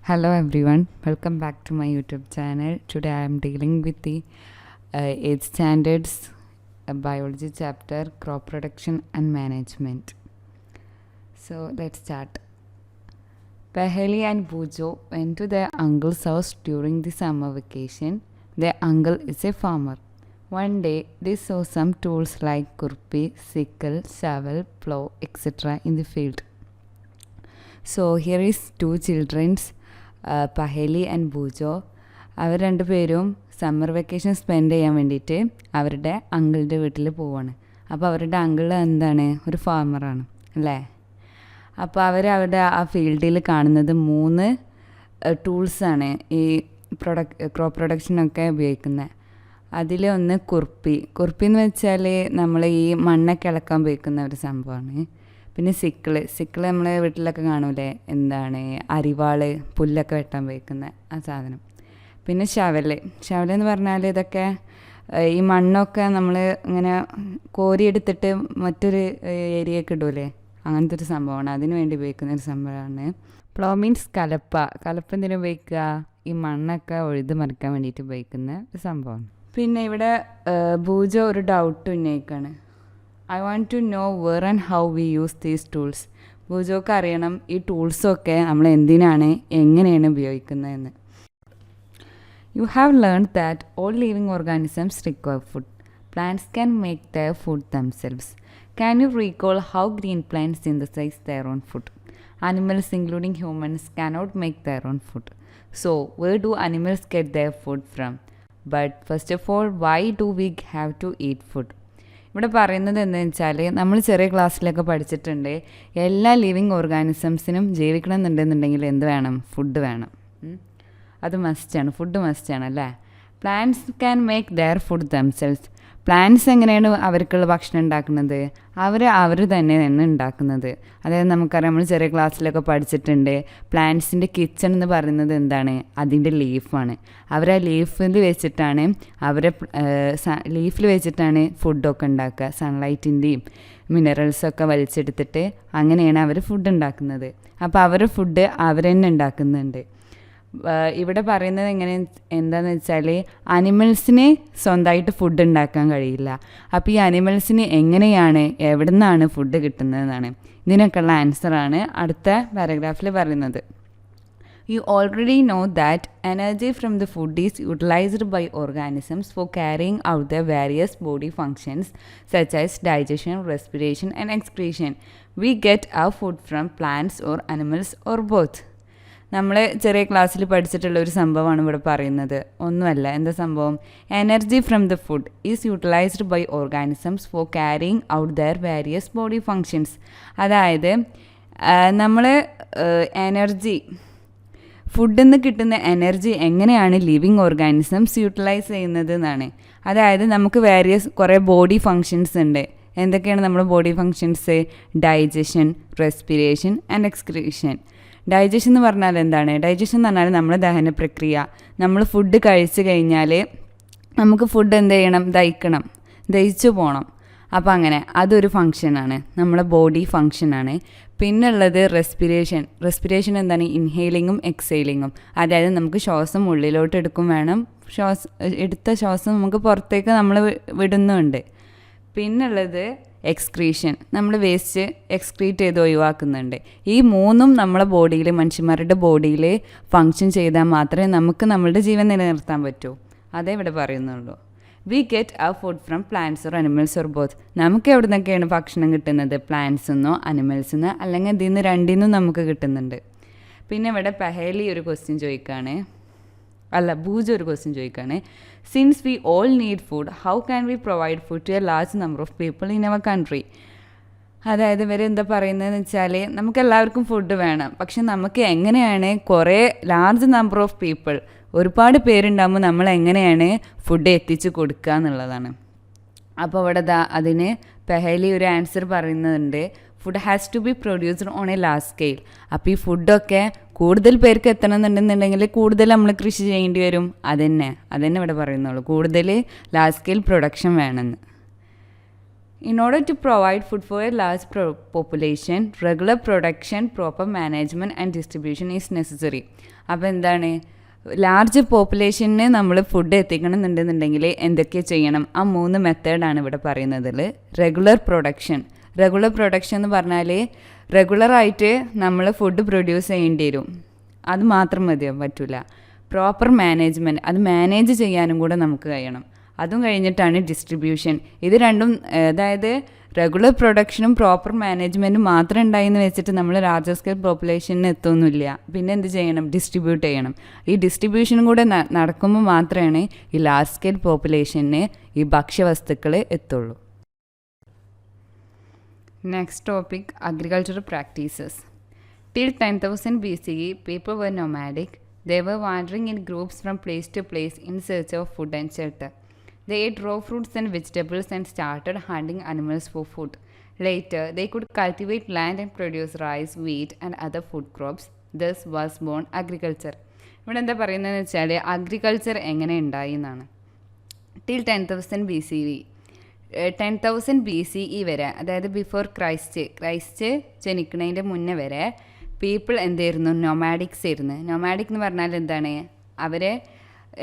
Hello everyone, welcome back to my YouTube channel. Today I am dealing with the 8th standards biology chapter crop production and management. So let's start. Paheli and Bujo went to their uncle's house during the summer vacation. Their uncle is a farmer. One day they saw some tools like kurpi, sickle, shovel, plow, etc. in the field. So here is two children's Paheli and Boojho. അവർ രണ്ടുപേരും summer vacation spend ചെയ്യാൻ വേണ്ടിയിട്ട് അവരുടെ അങ്കിളുടെ വീട്ടിൽ പോവാണ്. അപ്പോൾ അവരുടെ അങ്കിൾ എന്താണ്, ഒരു ഫാമറാണ് അല്ലേ. അപ്പോൾ അവരുടെ ആ ഫീൽഡിൽ കാണുന്നത് 3 ടൂൾസാണ് ഈ ക്രോപ്പ് പ്രൊഡക്ഷനൊക്കെ ഉപയോഗിക്കുന്നത്. അതിൽ ഒന്ന് കുർപ്പി എന്ന് വെച്ചാൽ നമ്മൾ ഈ മണ്ണൊക്കെ ഇളക്കാൻ ഉപയോഗിക്കുന്ന ഒരു സംഭവമാണ്. പിന്നെ സിക്കിള് നമ്മൾ വീട്ടിലൊക്കെ കാണൂലേ, എന്താണ് അരിവാള്, പുല്ലൊക്കെ വെട്ടാൻ ഉപയോഗിക്കുന്ന ആ സാധനം. പിന്നെ ഷവലെന്ന് പറഞ്ഞാൽ ഇതൊക്കെ ഈ മണ്ണൊക്കെ നമ്മൾ ഇങ്ങനെ കോരിയെടുത്തിട്ട് മറ്റൊരു ഏരിയയൊക്കെ ഇടൂലേ, അങ്ങനത്തെ ഒരു സംഭവമാണ്. അതിന് വേണ്ടി ഉപയോഗിക്കുന്ന ഒരു സംഭവമാണ്. പ്ലോ മീൻസ് കലപ്പ എന്തിനു ഉപയോഗിക്കുക, ഈ മണ്ണൊക്കെ ഉഴുത് മറിക്കാൻ വേണ്ടിയിട്ട് ഉപയോഗിക്കുന്ന ഒരു സംഭവമാണ്. പിന്നെ ഇവിടെ ബൂജോ ഒരു doubt ഉന്നയിക്കാണ്. I want to know where and how we use these tools. ബൂജോക്ക് അറിയണം ഈ ടൂൾസൊക്കെ നമ്മൾ എന്തിനാണ്, എങ്ങനെയാണ് ഉപയോഗിക്കുന്നതെന്ന്. You have learned that all living organisms require food. Plants can make their food themselves. Can you recall how green plants synthesize their own food? Animals, including humans, cannot make their own food. So, where do animals get their food from? But first of all, why do we have to eat food? ഇവിടെ പറയുന്നത് എന്താണെന്ന് വെച്ചാൽ, നമ്മൾ ചെറിയ ക്ലാസ്സിലൊക്കെ പഠിച്ചിട്ടുണ്ട്, എല്ലാ living ഓർഗാനിസംസിനും ജീവിക്കണമെന്നുണ്ടെന്നുണ്ടെങ്കിൽ എന്ത് വേണം, ഫുഡ് വേണം. അത് മസ്റ്റാണ്, ഫുഡ് മസ്റ്റാണ് അല്ലേ. Plants can make their food themselves. Plants എങ്ങനെയാണ് അവർക്കുള്ള ഭക്ഷണം ഉണ്ടാക്കുന്നത്, അവർ തന്നെ ഉണ്ടാക്കുന്നത്. അതായത് നമുക്കറിയാം, നമ്മൾ ചെറിയ ക്ലാസ്സിലൊക്കെ പഠിച്ചിട്ടുണ്ട്, പ്ലാന്റ്സിൻ്റെ കിച്ചൺ എന്ന് പറയുന്നത് എന്താണ്, അതിൻ്റെ ലീഫാണ്. അവരാ ലീഫിൽ വെച്ചിട്ടാണ് ലീഫിൽ വെച്ചിട്ടാണ് ഫുഡൊക്കെ ഉണ്ടാക്കുക. സൺലൈറ്റിൻ്റെയും മിനറൽസൊക്കെ വലിച്ചെടുത്തിട്ട് അങ്ങനെയാണ് അവർ ഫുഡ് ഉണ്ടാക്കുന്നത്. അപ്പോൾ അവരുടെ ഫുഡ് അവർ തന്നെ ഉണ്ടാക്കുന്നുണ്ട്. ഇവിടെ പറയുന്നത് എന്താണെന്ന് വെച്ചാൽ, അനിമൽസിന് സ്വന്തമായിട്ട് ഫുഡ് ഉണ്ടാക്കാൻ കഴിയില്ല. അപ്പോൾ ഈ അനിമൽസിന് എങ്ങനെയാണ്, എവിടെ നിന്നാണ് ഫുഡ് കിട്ടുന്നതെന്നാണ്. ഇതിനൊക്കെയുള്ള ആൻസറാണ് അടുത്ത പാരഗ്രാഫിൽ പറയുന്നത്. You already know that energy from the food is utilized by organisms for carrying out their various body functions such as digestion, respiration and excretion. We get our food from plants or animals or both. നമ്മൾ ചെറിയ ക്ലാസ്സിൽ പഠിച്ചിട്ടുള്ള ഒരു സംഭവമാണ് ഇവിടെ പറയുന്നത്. ഒന്നുമല്ല, എന്താ സംഭവം, energy from the food is utilised by organisms for carrying out their various body functions. അതായത് നമ്മൾ ഫുഡിൽ നിന്ന് കിട്ടുന്ന എനർജി എങ്ങനെയാണ് ലിവിങ് ഓർഗാനിസംസ് യൂട്ടിലൈസ് ചെയ്യുന്നത് എന്നാണ്. അതായത് നമുക്ക് കുറേ ബോഡി ഫങ്ഷൻസ് ഉണ്ട്. എന്തൊക്കെയാണ് നമ്മുടെ body functions? Digestion, respiration and excretion. Digestion എന്ന് പറഞ്ഞാൽ എന്താണ്? ഡൈജഷൻ എന്ന് പറഞ്ഞാൽ നമ്മുടെ ദഹന പ്രക്രിയ. നമ്മൾ ഫുഡ് കഴിച്ചു കഴിഞ്ഞാൽ നമുക്ക് ഫുഡ് എന്ത് ചെയ്യണം, ദഹിച്ചു പോകണം. അപ്പോൾ അങ്ങനെ അതൊരു ഫങ്ഷനാണ്, നമ്മുടെ ബോഡി ഫങ്ഷനാണ്. പിന്നുള്ളത് റെസ്പിറേഷൻ എന്താണ്? ഇൻഹെയിലിങ്ങും എക്സെയിലിങ്ങും. അതായത് നമുക്ക് ശ്വാസം ഉള്ളിലോട്ട് എടുക്കും വേണം, എടുത്ത ശ്വാസം നമുക്ക് പുറത്തേക്ക് നമ്മൾ വിടുന്നുണ്ട്. പിന്നുള്ളത് എക്സ്ക്രീഷൻ, നമ്മൾ വേസ്റ്റ് എക്സ്ക്രീറ്റ് ചെയ്ത് ഒഴിവാക്കുന്നുണ്ട്. ഈ 3ഉം നമ്മളെ ബോഡിയിൽ, മനുഷ്യന്മാരുടെ ബോഡിയിൽ ഫങ്ഷൻ ചെയ്താൽ മാത്രമേ നമുക്ക് നമ്മളുടെ ജീവൻ നിലനിർത്താൻ പറ്റൂ. അതേ ഇവിടെ പറയുന്നുള്ളൂ. We get our food from plants or animals or both. നമുക്ക് എവിടെ നിന്നൊക്കെയാണ് ഭക്ഷണം കിട്ടുന്നത്? പ്ലാന്റ്സിന്നോ അനിമൽസിന്നോ, അല്ലെങ്കിൽ ഇതിൽ നിന്ന് രണ്ടിൽ നമുക്ക് കിട്ടുന്നുണ്ട്. പിന്നെ ഇവിടെ പഹേലി ഒരു ക്വസ്റ്റ്യൻ ചോദിക്കുകയാണ്, ബൂജ ഒരു ക്വസ്റ്റ്യൻ ചോദിക്കുകയാണ്. Since we all need food, how can we provide food to a large number of people in our country? അതായത് ഇവർ എന്താ പറയുന്നതെന്ന് വെച്ചാൽ, നമുക്ക് എല്ലാവർക്കും ഫുഡ് വേണം, പക്ഷെ നമുക്ക് എങ്ങനെയാണ് കുറേ ലാർജ് നമ്പർ ഓഫ് പീപ്പിൾ, ഒരുപാട് പേരുണ്ടാകുമ്പോൾ നമ്മൾ എങ്ങനെയാണ് ഫുഡ് എത്തിച്ച് കൊടുക്കുക എന്നുള്ളതാണ്. അപ്പോൾ ഇവിടെ അതിന് പഹേലി ഒരു ആൻസർ പറയുന്നുണ്ട്. Food has to be produced on a large scale. അപ്പോൾ ഈ ഫുഡൊക്കെ കൂടുതൽ പേർക്ക് എത്തണമെന്നുണ്ടെന്നുണ്ടെങ്കിൽ കൂടുതൽ നമ്മൾ കൃഷി ചെയ്യേണ്ടി വരും. അതന്നെ ഇവിടെ പറയുന്നുള്ളൂ, കൂടുതൽ ലാർജ് സ്കെയിൽ പ്രൊഡക്ഷൻ വേണമെന്ന്. In order to provide food for a large population, regular production, proper management and distribution is necessary. അപ്പോൾ എന്താണ്, ലാർജ് പോപ്പുലേഷന് നമ്മൾ ഫുഡ് എത്തിക്കണം എന്നുണ്ടെന്നുണ്ടെങ്കിൽ എന്തൊക്കെ ചെയ്യണം? ആ 3 മെത്തേഡാണ് ഇവിടെ പറയുന്നതിൽ. റെഗുലർ പ്രൊഡക്ഷൻ എന്ന് പറഞ്ഞാൽ റെഗുലറായിട്ട് നമ്മൾ ഫുഡ് പ്രൊഡ്യൂസ് ചെയ്യേണ്ടി വരും. അത് മാത്രം മതിയോ? പറ്റില്ല. പ്രോപ്പർ മാനേജ്മെൻറ്റ്, അത് മാനേജ് ചെയ്യാനും കൂടെ നമുക്ക് കഴിയണം. അതും കഴിഞ്ഞിട്ടാണ് ഡിസ്ട്രിബ്യൂഷൻ. ഇത് രണ്ടും, അതായത് റെഗുലർ പ്രൊഡക്ഷനും പ്രോപ്പർ മാനേജ്മെൻറ്റും മാത്രം ഉണ്ടായെന്ന് വെച്ചിട്ട് നമ്മൾ ലാർജർ സ്കെയിൽ പോപ്പുലേഷന് എത്തുന്നില്ല. പിന്നെ എന്ത് ചെയ്യണം? ഡിസ്ട്രിബ്യൂട്ട് ചെയ്യണം. ഈ ഡിസ്ട്രിബ്യൂഷനും കൂടെ നടക്കുമ്പോൾ മാത്രമാണ് ഈ ലാർജ് സ്കെയിൽ പോപ്പുലേഷന് ഈ ഭക്ഷ്യവസ്തുക്കൾ എത്തുള്ളൂ. Next topic, agricultural practices. Till 10,000 BCE, people were nomadic. They were wandering in groups from place to place in search of food and shelter. They ate raw fruits and vegetables and started hunting animals for food. Later, they could cultivate land and produce rice, wheat, and other food crops. Thus was born agriculture. ഇവിടെ എന്താ പറയുന്നതെന്ന് വെച്ചാൽ agriculture എങ്ങനെ ഉണ്ടായി എന്നാണ്. Till 10,000 BCE, 10,000 BCE വരെ, അതായത് before Christ ജനിക്കുന്നതിൻ്റെ മുന്നേ വരെ പീപ്പിൾ എന്തായിരുന്നു? നൊമാഡിക്സ് ആയിരുന്നു. നൊമാഡിക് എന്ന് പറഞ്ഞാൽ എന്താണ്? അവരെ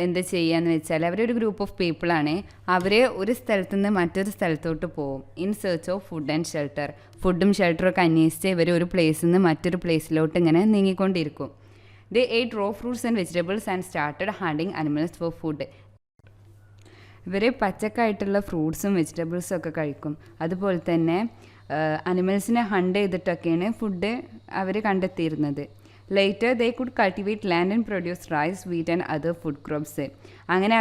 എന്താ ചെയ്യുകയെന്ന് വെച്ചാൽ അവരൊരു ഗ്രൂപ്പ് ഓഫ് പീപ്പിളാണ്. അവർ ഒരു സ്ഥലത്തു നിന്ന് മറ്റൊരു സ്ഥലത്തോട്ട് പോകും in search of food and shelter. ഫുഡും ഷെൽട്ടറൊക്കെ അന്വേഷിച്ച് ഇവർ ഒരു പ്ലേസിൽ നിന്ന് മറ്റൊരു പ്ലേസിലോട്ട് ഇങ്ങനെ നീങ്ങിക്കൊണ്ടിരിക്കും. They ate raw fruits and vegetables and started hunting animals for food. ഇവർ പച്ചക്കായിട്ടുള്ള ഫ്രൂട്ട്സും വെജിറ്റബിൾസും ഒക്കെ കഴിക്കും. അതുപോലെ തന്നെ അനിമൽസിനെ ഹണ്ട് ചെയ്തിട്ടൊക്കെയാണ് ഫുഡ് അവർ കണ്ടെത്തിയിരുന്നത്. Later they could cultivate land and produce rice, wheat and other food crops. അങ്ങനെ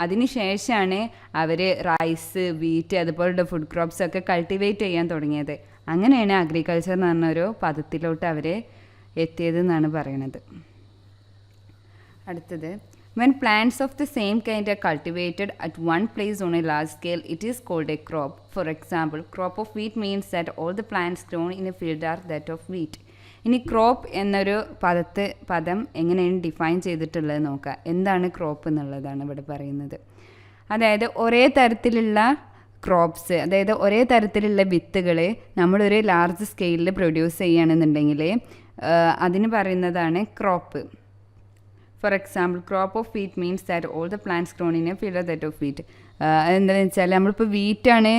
അതിന് ശേഷമാണ് അവർ റൈസ്, വീറ്റ് അതുപോലുള്ള ഫുഡ് ക്രോപ്സ് ഒക്കെ കൾട്ടിവേറ്റ് ചെയ്യാൻ തുടങ്ങിയത്. അങ്ങനെയാണ് അഗ്രികൾച്ചർ എന്ന് പറഞ്ഞൊരു പദത്തിലോട്ട് അവർ എത്തിയതെന്നാണ് പറയണത്. അടുത്തത്, when plants of the same kind are cultivated at one place on a large scale, it is called a crop. For example, crop of wheat means that all the plants grown in a field are that of wheat. ഇനി crop എന്നൊരു പദം എങ്ങനെയാണ് define ചെയ്തിട്ടുള്ളത് നോക്കുക. എന്താണ് crop എന്നുള്ളതാണ് ഇവിടെ പറയുന്നത്. അതായത് ഒരേ തരത്തിലുള്ള ക്രോപ്സ്, അതായത് ഒരേ തരത്തിലുള്ള വിത്തുകൾ നമ്മളൊരു ലാർജ് സ്കെയിലിൽ പ്രൊഡ്യൂസ് ചെയ്യുകയാണെന്നുണ്ടെങ്കിൽ അതിന് പറയുന്നതാണ് crop. For example, crop of wheat means that all the plants grown in a field are that of wheat. എന്താണെന്ന് വെച്ചാൽ നമ്മളിപ്പോൾ വീറ്റാണ്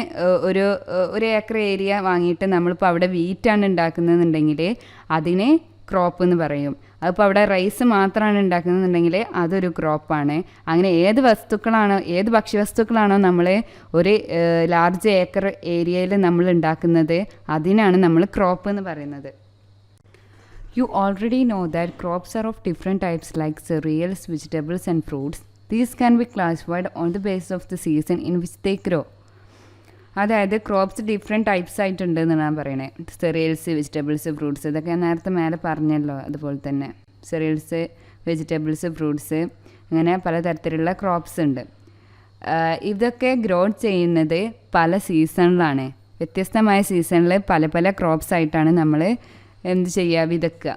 ഒരു ഏക്കർ ഏരിയ വാങ്ങിയിട്ട് നമ്മളിപ്പോൾ അവിടെ വീറ്റാണ് ഉണ്ടാക്കുന്നതെന്നുണ്ടെങ്കിൽ അതിന് ക്രോപ്പ് എന്ന് പറയും. അതിപ്പോൾ അവിടെ റൈസ് മാത്രമാണ് ഉണ്ടാക്കുന്നതെന്നുണ്ടെങ്കിൽ അതൊരു ക്രോപ്പാണ്. അങ്ങനെ ഏത് ഭക്ഷ്യവസ്തുക്കളാണോ നമ്മൾ ഒരു ലാർജ് ഏക്കർ ഏരിയയിൽ നമ്മൾ ഉണ്ടാക്കുന്നത് അതിനാണ് നമ്മൾ ക്രോപ്പ് എന്ന് പറയുന്നത്. You already know that crops are of different types like cereals, vegetables and fruits. These can be classified on the basis of the season in which they grow. അതായത് crops different types ആയിട്ടുണ്ട് എന്നാണ് പറയണത്. Cereals, vegetables, fruits, ഇതൊക്കെ നേരത്തെ മേലെ പറഞ്ഞല്ലോ. അതുപോലെ തന്നെ സെറിയൽസ്, വെജിറ്റബിൾസ്, ഫ്രൂട്ട്സ്, അങ്ങനെ പലതരത്തിലുള്ള ക്രോപ്സ് ഉണ്ട്. ഇതൊക്കെ ഗ്രോ ചെയ്യുന്നത് പല സീസണിലാണ്. വ്യത്യസ്തമായ സീസണിൽ പല ക്രോപ്സ് ആയിട്ടാണ് നമ്മൾ എന്ത് ചെയ്യുക, വിതക്കുക.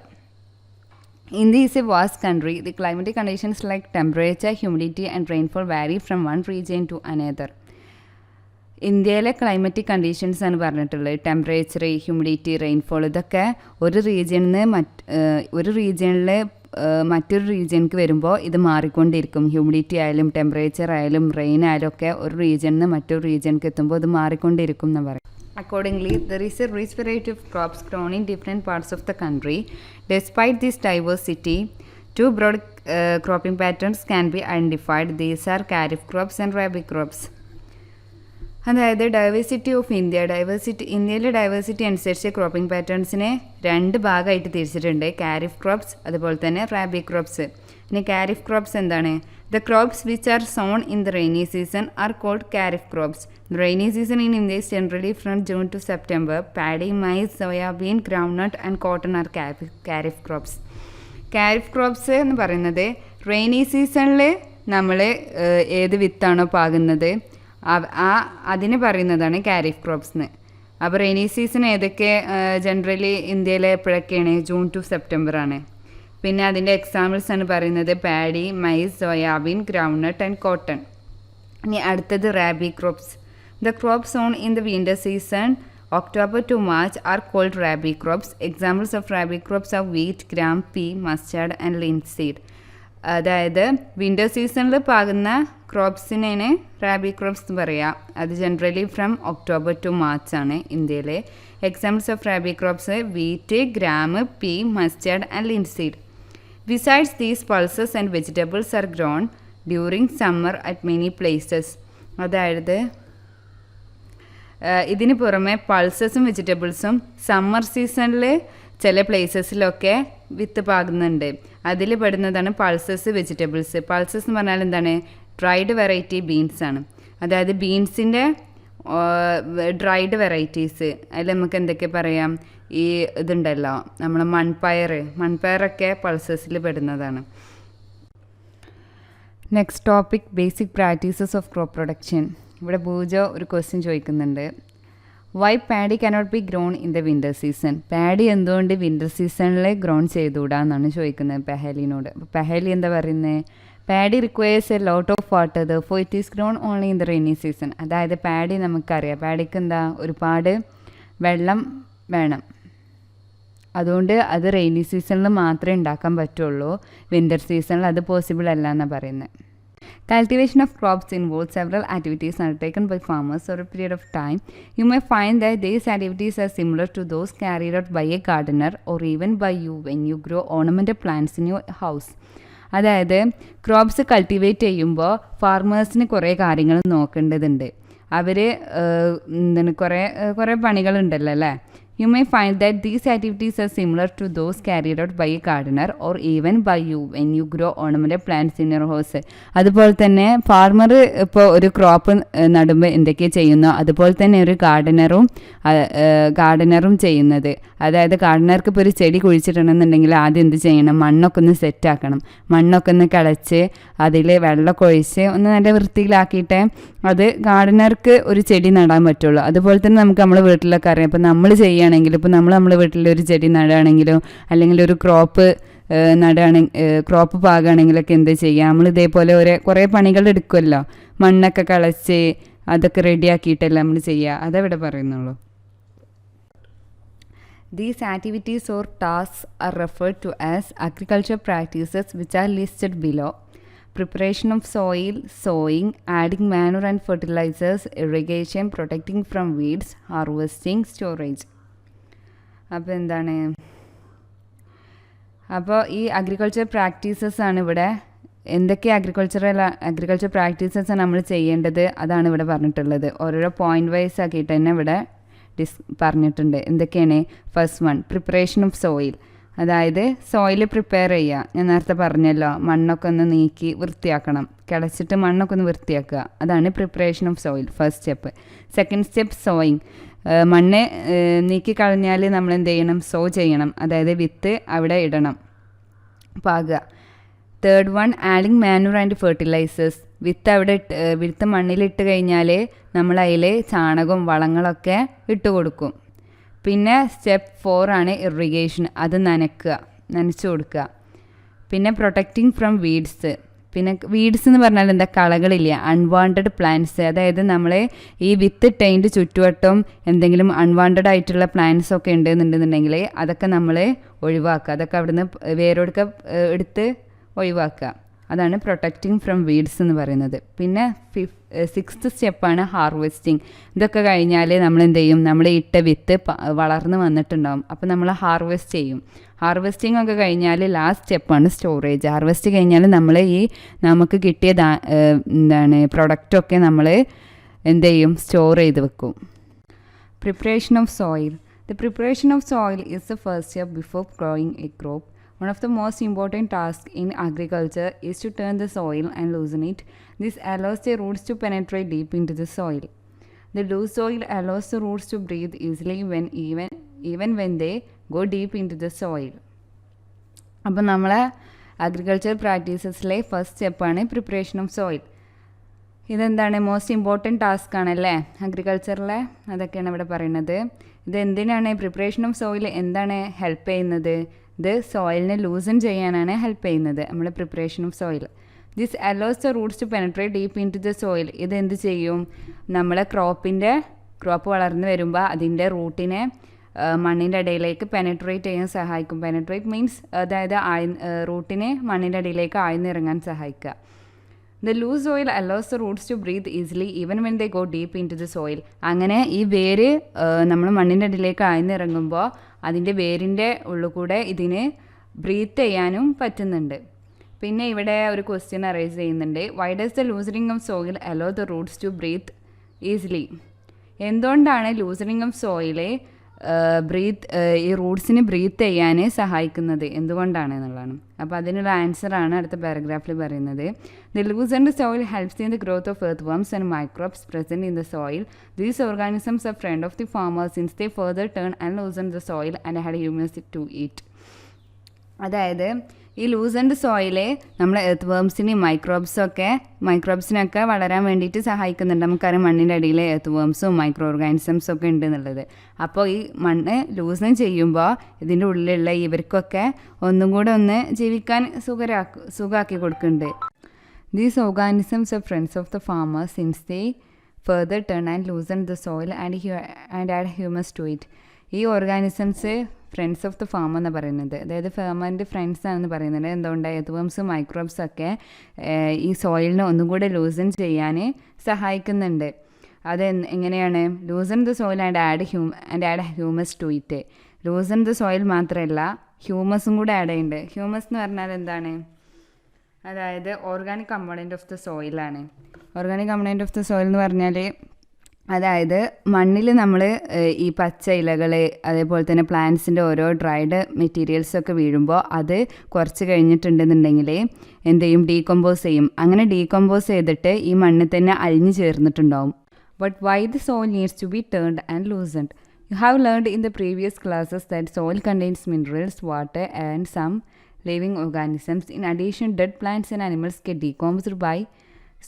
India is a vast country. The climatic conditions like temperature, humidity and rainfall vary from one region to another. ഇന്ത്യയിലെ ക്ലൈമറ്റിക് കണ്ടീഷൻസ് ആണ് പറഞ്ഞിട്ടുള്ളത്. ടെമ്പറേച്ചർ, ഹ്യൂമിഡിറ്റി, റെയിൻഫോൾ, ഇതൊക്കെ ഒരു റീജിയനിൽ മറ്റൊരു റീജിയനിക്ക് വരുമ്പോൾ ഇത് മാറിക്കൊണ്ടിരിക്കും. ഹ്യൂമിഡിറ്റി ആയാലും ടെമ്പറേച്ചർ ആയാലും റെയിൻ ആയാലും ഒക്കെ ഒരു റീജിയനിൽ നിന്ന് മറ്റൊരു റീജിയനിക്ക് എത്തുമ്പോൾ ഇത് മാറിക്കൊണ്ടിരിക്കും എന്ന് പറയും. Accordingly, there is a rich variety of crops grown in different parts of the country. Despite this diversity, two broad cropping patterns can be identified. These are kharif crops and rabi crops. അതായത് diversity of ഇന്ത്യയിലെ diversity അനുസരിച്ച് cropping പാറ്റേൺസിനെ 2 ഭാഗമായിട്ട് തിരിച്ചിട്ടുണ്ട്. Kharif crops അതുപോലെ തന്നെ rabi crops. ഇനി kharif crops എന്താണ്? The crops which are sown in the rainy season are called kharif crops. The rainy season in India is generally from June to September. Paddy, maize, soya bean, groundnut and cotton are kharif crops. Kharif crops എന്ന് പറയുന്നത് rainy സീസണിൽ നമ്മൾ ഏത് വിത്താണോ പാകുന്നത് അതിന് പറയുന്നതാണ് kharif crops എന്ന്. അപ്പോൾ rainy season ഏതൊക്കെ ജനറലി ഇന്ത്യയിൽ എപ്പോഴൊക്കെയാണ്? ജൂൺ ടു സെപ്റ്റംബർ ആണ്. പിന്നെ അതിൻ്റെ എക്സാമ്പിൾസ് ആണ് പറയുന്നത് paddy, maize, soybean, groundnut and cotton. ഇനി അടുത്തത് rabi crops. The crops sown in the winter season, October to March, are called rabi crops. Examples of rabi crops are wheat, gram, pea, mustard and linseed. അതായത് winter സീസണിൽ പാകുന്ന ക്രോപ്സിനാണ് rabi crops എന്ന് പറയുക. അത് generally from October to March ആണ് ഇന്ത്യയിലെ. Examples of rabi crops wheat, gram, pea, mustard and linseed. Besides these pulses and vegetables are grown during summer at many places. അതായത് ഇതിന് പുറമെ പൾസസും വെജിറ്റബിൾസും സമ്മർ സീസണിൽ ചില പ്ലേസസിലൊക്കെ വിത്ത് പാകുന്നുണ്ട്. അതിൽ പെടുന്നതാണ് പൾസസ്, വെജിറ്റബിൾസ്. പൾസസ് എന്ന് പറഞ്ഞാൽ എന്താണ്? ഡ്രൈഡ് വെറൈറ്റി ബീൻസ് ആണ്. അതായത് ബീൻസിൻ്റെ ഡ്രൈഡ് വെറൈറ്റീസ്. അതിൽ നമുക്ക് എന്തൊക്കെ പറയാം? ഈ ഇതുണ്ടല്ലോ നമ്മൾ മൺപയറൊക്കെ പൾസസിൽ പെടുന്നതാണ്. Next topic, basic practices of crop production. ഇവിടെ പൂജ ഒരു ക്വസ്റ്റ്യൻ ചോദിക്കുന്നുണ്ട്. Why paddy cannot be grown in the winter season? Paddy എന്തുകൊണ്ട് വിൻ്റർ സീസണിൽ ഗ്രോൺ ചെയ്തുകൂടാന്നാണ് ചോദിക്കുന്നത് പെഹലിനോട്. അപ്പോൾ പെഹലി എന്താ പറയുന്നത്? Paddy requires a lot of water therefore it is grown only in the rainy season. അതായത് പാഡി നമുക്കറിയാം, പാഡിക്ക് എന്താ ഒരുപാട് വെള്ളം വേണം. അതുകൊണ്ട് അത് റെയിനി സീസണിൽ മാത്രമേ ഉണ്ടാക്കാൻ പറ്റുള്ളൂ. വിൻ്റർ സീസണിൽ അത് പോസിബിൾ അല്ല എന്നാണ് പറയുന്നത്. Cultivation of crops involves several activities undertaken by farmers over a period of time. You may find that these activities are similar to those carried out by a gardener or even by you when you grow ornamental plants in your house. അതായത് crops cultivate ചെയ്യുമ്പോൾ ഫാർമേഴ്സിന് കുറേ കാര്യങ്ങൾ നോക്കേണ്ടതുണ്ട്. അവർ എന്താണ് കുറേ പണികളുണ്ടല്ലോ അല്ലേ. You may find that these activities are similar to those carried out by a gardener or even by you when you grow ornamental plants in your house. അതുപോലെ തന്നെ ഫാർമർ ഇപ്പോൾ ഒരു ക്രോപ്പ് നടുമ്പോൾ എന്തൊക്കെ ചെയ്യുന്നോ അതുപോലെ തന്നെ ഒരു ഗാർഡനറും ചെയ്യുന്നത്. അതായത് ഗാർഡനർക്ക് ഇപ്പോൾ ഒരു ചെടി കുഴിച്ചിട്ടുണ്ടെന്നുണ്ടെങ്കിൽ ആദ്യം എന്ത് ചെയ്യണം? മണ്ണൊക്കെ ഒന്ന് സെറ്റാക്കണം. മണ്ണൊക്കെ ഒന്ന് കിളച്ച് അതിൽ വെള്ളമൊക്കെ ഒഴിച്ച് ഒന്ന് നല്ല വൃത്തിയിലാക്കിയിട്ട് അത് ഗാർഡനർക്ക് ഒരു ചെടി നടാൻ പറ്റുള്ളൂ. അതുപോലെ തന്നെ നമുക്ക് നമ്മുടെ വീട്ടിലൊക്കെ അറിയാം. ഇപ്പോൾ നമ്മൾ ചെയ്യുകയാണെങ്കിൽ, ഇപ്പോൾ നമ്മുടെ വീട്ടിലൊരു ചെടി നടുകയാണെങ്കിലോ അല്ലെങ്കിൽ ഒരു ക്രോപ്പ് പാകുകയാണെങ്കിലൊക്കെ എന്ത് ചെയ്യുക? നമ്മൾ ഇതേപോലെ കുറേ പണികൾ എടുക്കുമല്ലോ. മണ്ണൊക്കെ കളച്ച് അതൊക്കെ റെഡിയാക്കിയിട്ടല്ല നമ്മൾ ചെയ്യുക. അതവിടെ പറയുന്നുള്ളൂ. These activities or tasks are referred to as agriculture practices which are listed below. Preparation of soil, sowing, adding manure and fertilizers, irrigation, protecting from weeds, harvesting, storage. അപ്പോൾ എന്താണ്? അപ്പോൾ ഈ അഗ്രികൾച്ചർ പ്രാക്ടീസസ് ആണ് ഇവിടെ. എന്തൊക്കെ അഗ്രികൾച്ചർ പ്രാക്ടീസസ് നമ്മൾ ചെയ്യേണ്ടത് അതാണ് ഇവിടെ പറഞ്ഞിട്ടുള്ളത്. ഓരോരോ പോയിന്റ് വൈസ് ആക്കിയിട്ട് തന്നെ ഇവിടെ പറഞ്ഞിട്ടുണ്ട്. എന്തൊക്കെയാണ്? First one, preparation of soil. അതായത് സോയിൽ പ്രിപ്പയർ ചെയ്യുക. ഞാൻ നേരത്തെ പറഞ്ഞല്ലോ, മണ്ണൊക്കെ ഒന്ന് നീക്കി വൃത്തിയാക്കണം. കിളച്ചിട്ട് മണ്ണൊക്കെ ഒന്ന് വൃത്തിയാക്കുക. അതാണ് preparation of soil, first step. Second step sowing. മണ്ണ് നീക്കി കളഞ്ഞാൽ നമ്മൾ എന്ത് ചെയ്യണം? സോ ചെയ്യണം. അതായത് വിത്ത് അവിടെ ഇടണം, പാകുക. Third one, adding manure and fertilisers. വിത്ത് മണ്ണിലിട്ട് കഴിഞ്ഞാൽ നമ്മൾ അതിൽ ചാണകവും വളങ്ങളൊക്കെ ഇട്ട് കൊടുക്കും. പിന്നെ സ്റ്റെപ്പ് 4 ആണ് ഇറിഗേഷൻ. അത് നനച്ചു കൊടുക്കുക. പിന്നെ പ്രൊട്ടക്റ്റിംഗ് ഫ്രം വീഡ്സ്. പിന്നെ വീഡ്സ് എന്ന് പറഞ്ഞാൽ എന്താ? കളകളില്ല, അൺവാണ്ടഡ് പ്ലാന്റ്സ്. അതായത് നമ്മൾ ഈ വിത്ത് ഇട്ടതിൻ്റെ ചുറ്റുവട്ടം എന്തെങ്കിലും അൺവാണ്ടഡ് ആയിട്ടുള്ള പ്ലാന്റ്സ് ഒക്കെ ഉണ്ടെന്നുണ്ടെന്നുണ്ടെങ്കിൽ അതൊക്കെ നമ്മൾ ഒഴിവാക്കുക. അതൊക്കെ അവിടുന്ന് വേരോടൊക്കെ എടുത്ത് ഒഴിവാക്കുക. അതാണ് പ്രൊട്ടക്റ്റിംഗ് ഫ്രം വീഡ്സ് എന്ന് പറയുന്നത്. പിന്നെ സിക്സ്ത് സ്റ്റെപ്പാണ് ഹാർവെസ്റ്റിംഗ്. ഇതൊക്കെ കഴിഞ്ഞാൽ നമ്മൾ എന്ത് ചെയ്യും? നമ്മൾ ഇട്ട വിത്ത് വളർന്ന് വന്നിട്ടുണ്ടാവും. അപ്പോൾ നമ്മൾ ഹാർവെസ്റ്റ് ചെയ്യും. ഹാർവെസ്റ്റിംഗ് ഒക്കെ കഴിഞ്ഞാൽ ലാസ്റ്റ് സ്റ്റെപ്പാണ് സ്റ്റോറേജ്. ഹാർവെസ്റ്റ് കഴിഞ്ഞാൽ നമ്മൾ നമുക്ക് കിട്ടിയ പ്രൊഡക്റ്റൊക്കെ നമ്മൾ എന്ത് ചെയ്യും? സ്റ്റോർ ചെയ്ത് വെക്കും. Preparation of soil. The preparation of soil is the first step before growing A crop. One of the most important tasks in agriculture is to turn the soil and loosen it. This allows the roots to penetrate deep into the soil. The loose soil allows the roots to breathe easily even when they go deep into the soil. അപ്പോൾ നമ്മളെ agriculture പ്രാക്ടീസസിലെ first സ്റ്റെപ്പാണ് preparation of soil. ഇതെന്താണ്? Most important task ആണല്ലേ അഗ്രികൾച്ചറിലെ. അതൊക്കെയാണ് ഇവിടെ പറയുന്നത്. ഇത് എന്തിനാണ്? പ്രിപ്പറേഷൻ ഓഫ് സോയിൽ എന്താണ് ഹെൽപ്പ് ചെയ്യുന്നത്? ഇത് സോയിലിനെ ലൂസൺ ചെയ്യാനാണ് ഹെൽപ്പ് ചെയ്യുന്നത്, നമ്മുടെ preparation of soil. This allows the roots to penetrate deep into the soil. ഇതെന്ത് ചെയ്യും, നമ്മളെ ക്രോപ്പ് വളർന്നു വരുമ്പോൾ അതിൻ്റെ റൂട്ടിനെ മണ്ണിൻ്റെ ഇടയിലേക്ക് പെനട്രേറ്റ് ചെയ്യാൻ സഹായിക്കും. പെനട്രേറ്റ് മീൻസ് അതായത് റൂട്ടിനെ മണ്ണിൻ്റെ ഇടയിലേക്ക് ആഴ്ന്നിറങ്ങാൻ സഹായിക്കുക. The loose soil allows the roots to breathe easily even when they go deep into the soil. അങ്ങനെ ഈ വേര് നമ്മൾ മണ്ണിൻ്റെ അടിയിലേക്ക് ആഴ്ന്നിറങ്ങുമ്പോൾ അതിൻ്റെ വേരിൻ്റെ ഉള്ളിൽ കൂടെ ഇതിന് ബ്രീത്ത് ചെയ്യാനും പറ്റുന്നുണ്ട്. പിന്നെ ഇവിടെ ഒരു ക്വസ്റ്റ്യൻ അറൈസ് ചെയ്യുന്നുണ്ട്. Why does the loosening of soil allow the roots to breathe easily? എന്തുകൊണ്ടാണ് ലൂസറിങ് ഓഫ് സോയിലെ ഈ റൂട്ട്സിന് ബ്രീത്ത് ചെയ്യാൻ സഹായിക്കുന്നത്, എന്തുകൊണ്ടാണ് എന്നുള്ളതാണ്. അപ്പോൾ അതിനുള്ള ആൻസറാണ് അടുത്ത പാരഗ്രാഫിൽ പറയുന്നത്. The loosened soil helps in the growth of earthworms and microbes present in the soil. These organisms are friend of the farmers since they further turn and loosen the soil and add humus to it. അതായത് ഈ ലൂസൻഡ് സോയിലെ നമ്മളെ earth വേംസിനെയും മൈക്രോബ്സിനൊക്കെ വളരാൻ വേണ്ടിയിട്ട് സഹായിക്കുന്നുണ്ട്. നമുക്കറിയാം മണ്ണിൻ്റെ അടിയിൽ earth വേംസും micro ഓർഗാനിസംസും ഒക്കെ ഉണ്ട് എന്നുള്ളത്. അപ്പോൾ ഈ മണ്ണ് ലൂസൺ ചെയ്യുമ്പോൾ ഇതിൻ്റെ ഉള്ളിലുള്ള ഇവർക്കൊക്കെ ഒന്നും കൂടെ ഒന്ന് ജീവിക്കാൻ സുഖമാക്കി കൊടുക്കുന്നുണ്ട്. These organisms are friends of the farmers since they further turn and loosen the soil and add humus to it. ഈ organisms friends of the farm എന്ന് പറയുന്നത്, അതായത് ഫാമറിൻ്റെ ഫ്രണ്ട്സ് ആണെന്ന് പറയുന്നത്. എന്തുകൊണ്ട് എർത്ത് മൈക്രോബ്സ് ഒക്കെ ഈ സോയിലിനെ ഒന്നും കൂടെ ലൂസൺ ചെയ്യാൻ സഹായിക്കുന്നുണ്ട്. അത് എങ്ങനെയാണ്? Loosen the soil and add humus to it. Loosen the soil മാത്രമല്ല ഹ്യൂമസും കൂടെ ആഡ് ചെയ്യുന്നുണ്ട്. ഹ്യൂമസ് എന്ന് പറഞ്ഞാൽ എന്താണ്? അതായത് ഓർഗാനിക് കമ്പോണൻറ്റ് ഓഫ് ദ സോയിലാണ്. Organic component of the soil എന്ന് പറഞ്ഞാൽ അതായത് മണ്ണിൽ നമ്മൾ ഈ പച്ച ഇലകൾ അതേപോലെ തന്നെ പ്ലാന്റ്സിൻ്റെ ഓരോ ഡ്രൈഡ് മെറ്റീരിയൽസൊക്കെ വീഴുമ്പോൾ അത് കുറച്ച് കഴിഞ്ഞിട്ടുണ്ടെന്നുണ്ടെങ്കിൽ എന്ത് ചെയ്യും? ഡീകമ്പോസ് ചെയ്യും. അങ്ങനെ ഡീകമ്പോസ് ചെയ്തിട്ട് ഈ മണ്ണിൽ തന്നെ അലിഞ്ഞു ചേർന്നിട്ടുണ്ടാവും. But why the soil needs to be turned and loosened? You have learned in the previous classes that soil contains minerals, water and some living organisms. In addition, dead plants and animals get decomposed by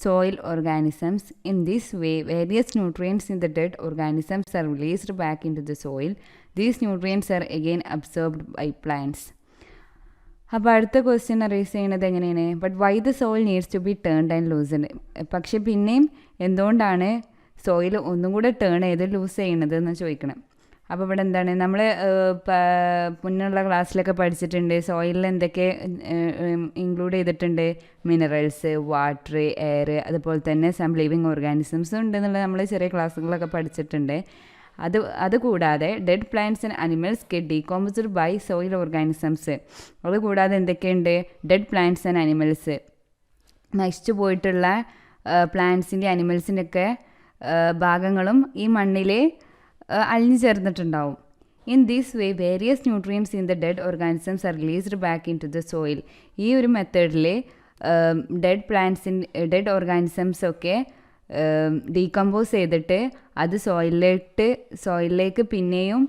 soil organisms. In this way, various nutrients in the dead organisms are released back into the soil. These nutrients are again absorbed by plants. അപ്പോൾ അടുത്ത question raise ചെയ്യുന്നത് എങ്ങനെയാണ്? But why the soil needs to be turned and loosened? പക്ഷെ പിന്നെയും എന്തുകൊണ്ടാണ് soil ഒന്നും കൂടെ turn ചെയ്ത് ലൂസ് ചെയ്യുന്നത് എന്ന് ചോദിക്കണം. അപ്പോൾ ഇവിടെ എന്താണ്, നമ്മൾ മുന്നുള്ള ക്ലാസ്സിലൊക്കെ പഠിച്ചിട്ടുണ്ട് സോയിലിൽ എന്തൊക്കെ ഇൻക്ലൂഡ് ചെയ്തിട്ടുണ്ട്? മിനറൽസ്, വാട്ടർ, എയർ, അതുപോലെ തന്നെ സം ലിവിങ് ഓർഗാനിസംസ് ഉണ്ടെന്നുള്ളത് നമ്മൾ ചെറിയ ക്ലാസ്സുകളൊക്കെ പഠിച്ചിട്ടുണ്ട്. അതുകൂടാതെ dead plants and animals get decomposed by soil organisms. അതുകൂടാതെ എന്തൊക്കെയുണ്ട്? ഡെഡ് പ്ലാന്റ്സ് ആൻഡ് അനിമൽസ്, നശിച്ചു പോയിട്ടുള്ള പ്ലാന്റ്സിൻ്റെ അനിമൽസിൻ്റെ ഒക്കെ ഭാഗങ്ങളും ഈ മണ്ണിൽ അലിഞ്ഞു ചേർന്നിട്ടുണ്ടാവും. In these way various nutrients in the dead organisms are released back into the soil. ഈ ഒരു മെത്തേഡിൽ ഡെഡ് ഓർഗാനിസംസ് ഒക്കെ ഡീകമ്പോസ് ചെയ്തിട്ട് അത് സോയിലിലേക്ക് പിന്നെയും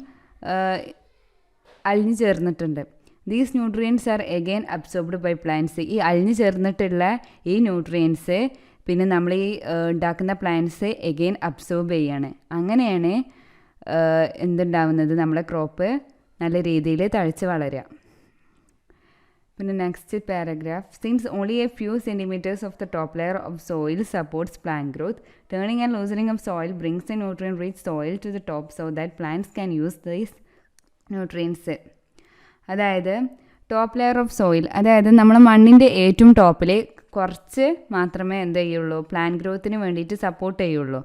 അലിഞ്ഞു ചേർന്നിട്ടുണ്ട്. These nutrients are again absorbed by plants. ഈ അലിഞ്ഞു ചേർന്നിട്ടുള്ള ഈ ന്യൂട്രിയൻസ് പിന്നെ നമ്മൾ ഈ ഉണ്ടാക്കുന്ന പ്ലാന്റ്സ് എഗെയിൻ അബ്സോർബ് ചെയ്യാണ്. അങ്ങനെയാണ് എന്തുണ്ടാവുന്നത്? നമ്മളെ ക്രോപ്പ് നല്ല രീതിയിൽ തഴച്ച് വളരുക. പിന്നെ next paragraph. Since only a few centimetres of the top layer of soil supports plant growth, turning and loosening of soil brings the nutrient rich soil to the top so that plants can use these nutrients. അതായത് top layer of soil, അതായത് നമ്മൾ മണ്ണിൻ്റെ ഏറ്റവും ടോപ്പിൽ കുറച്ച് മാത്രമേ എന്ത് ചെയ്യുള്ളൂ? പ്ലാന്റ് ഗ്രോത്തിന് വേണ്ടിയിട്ട് സപ്പോർട്ട് ചെയ്യുള്ളൂ.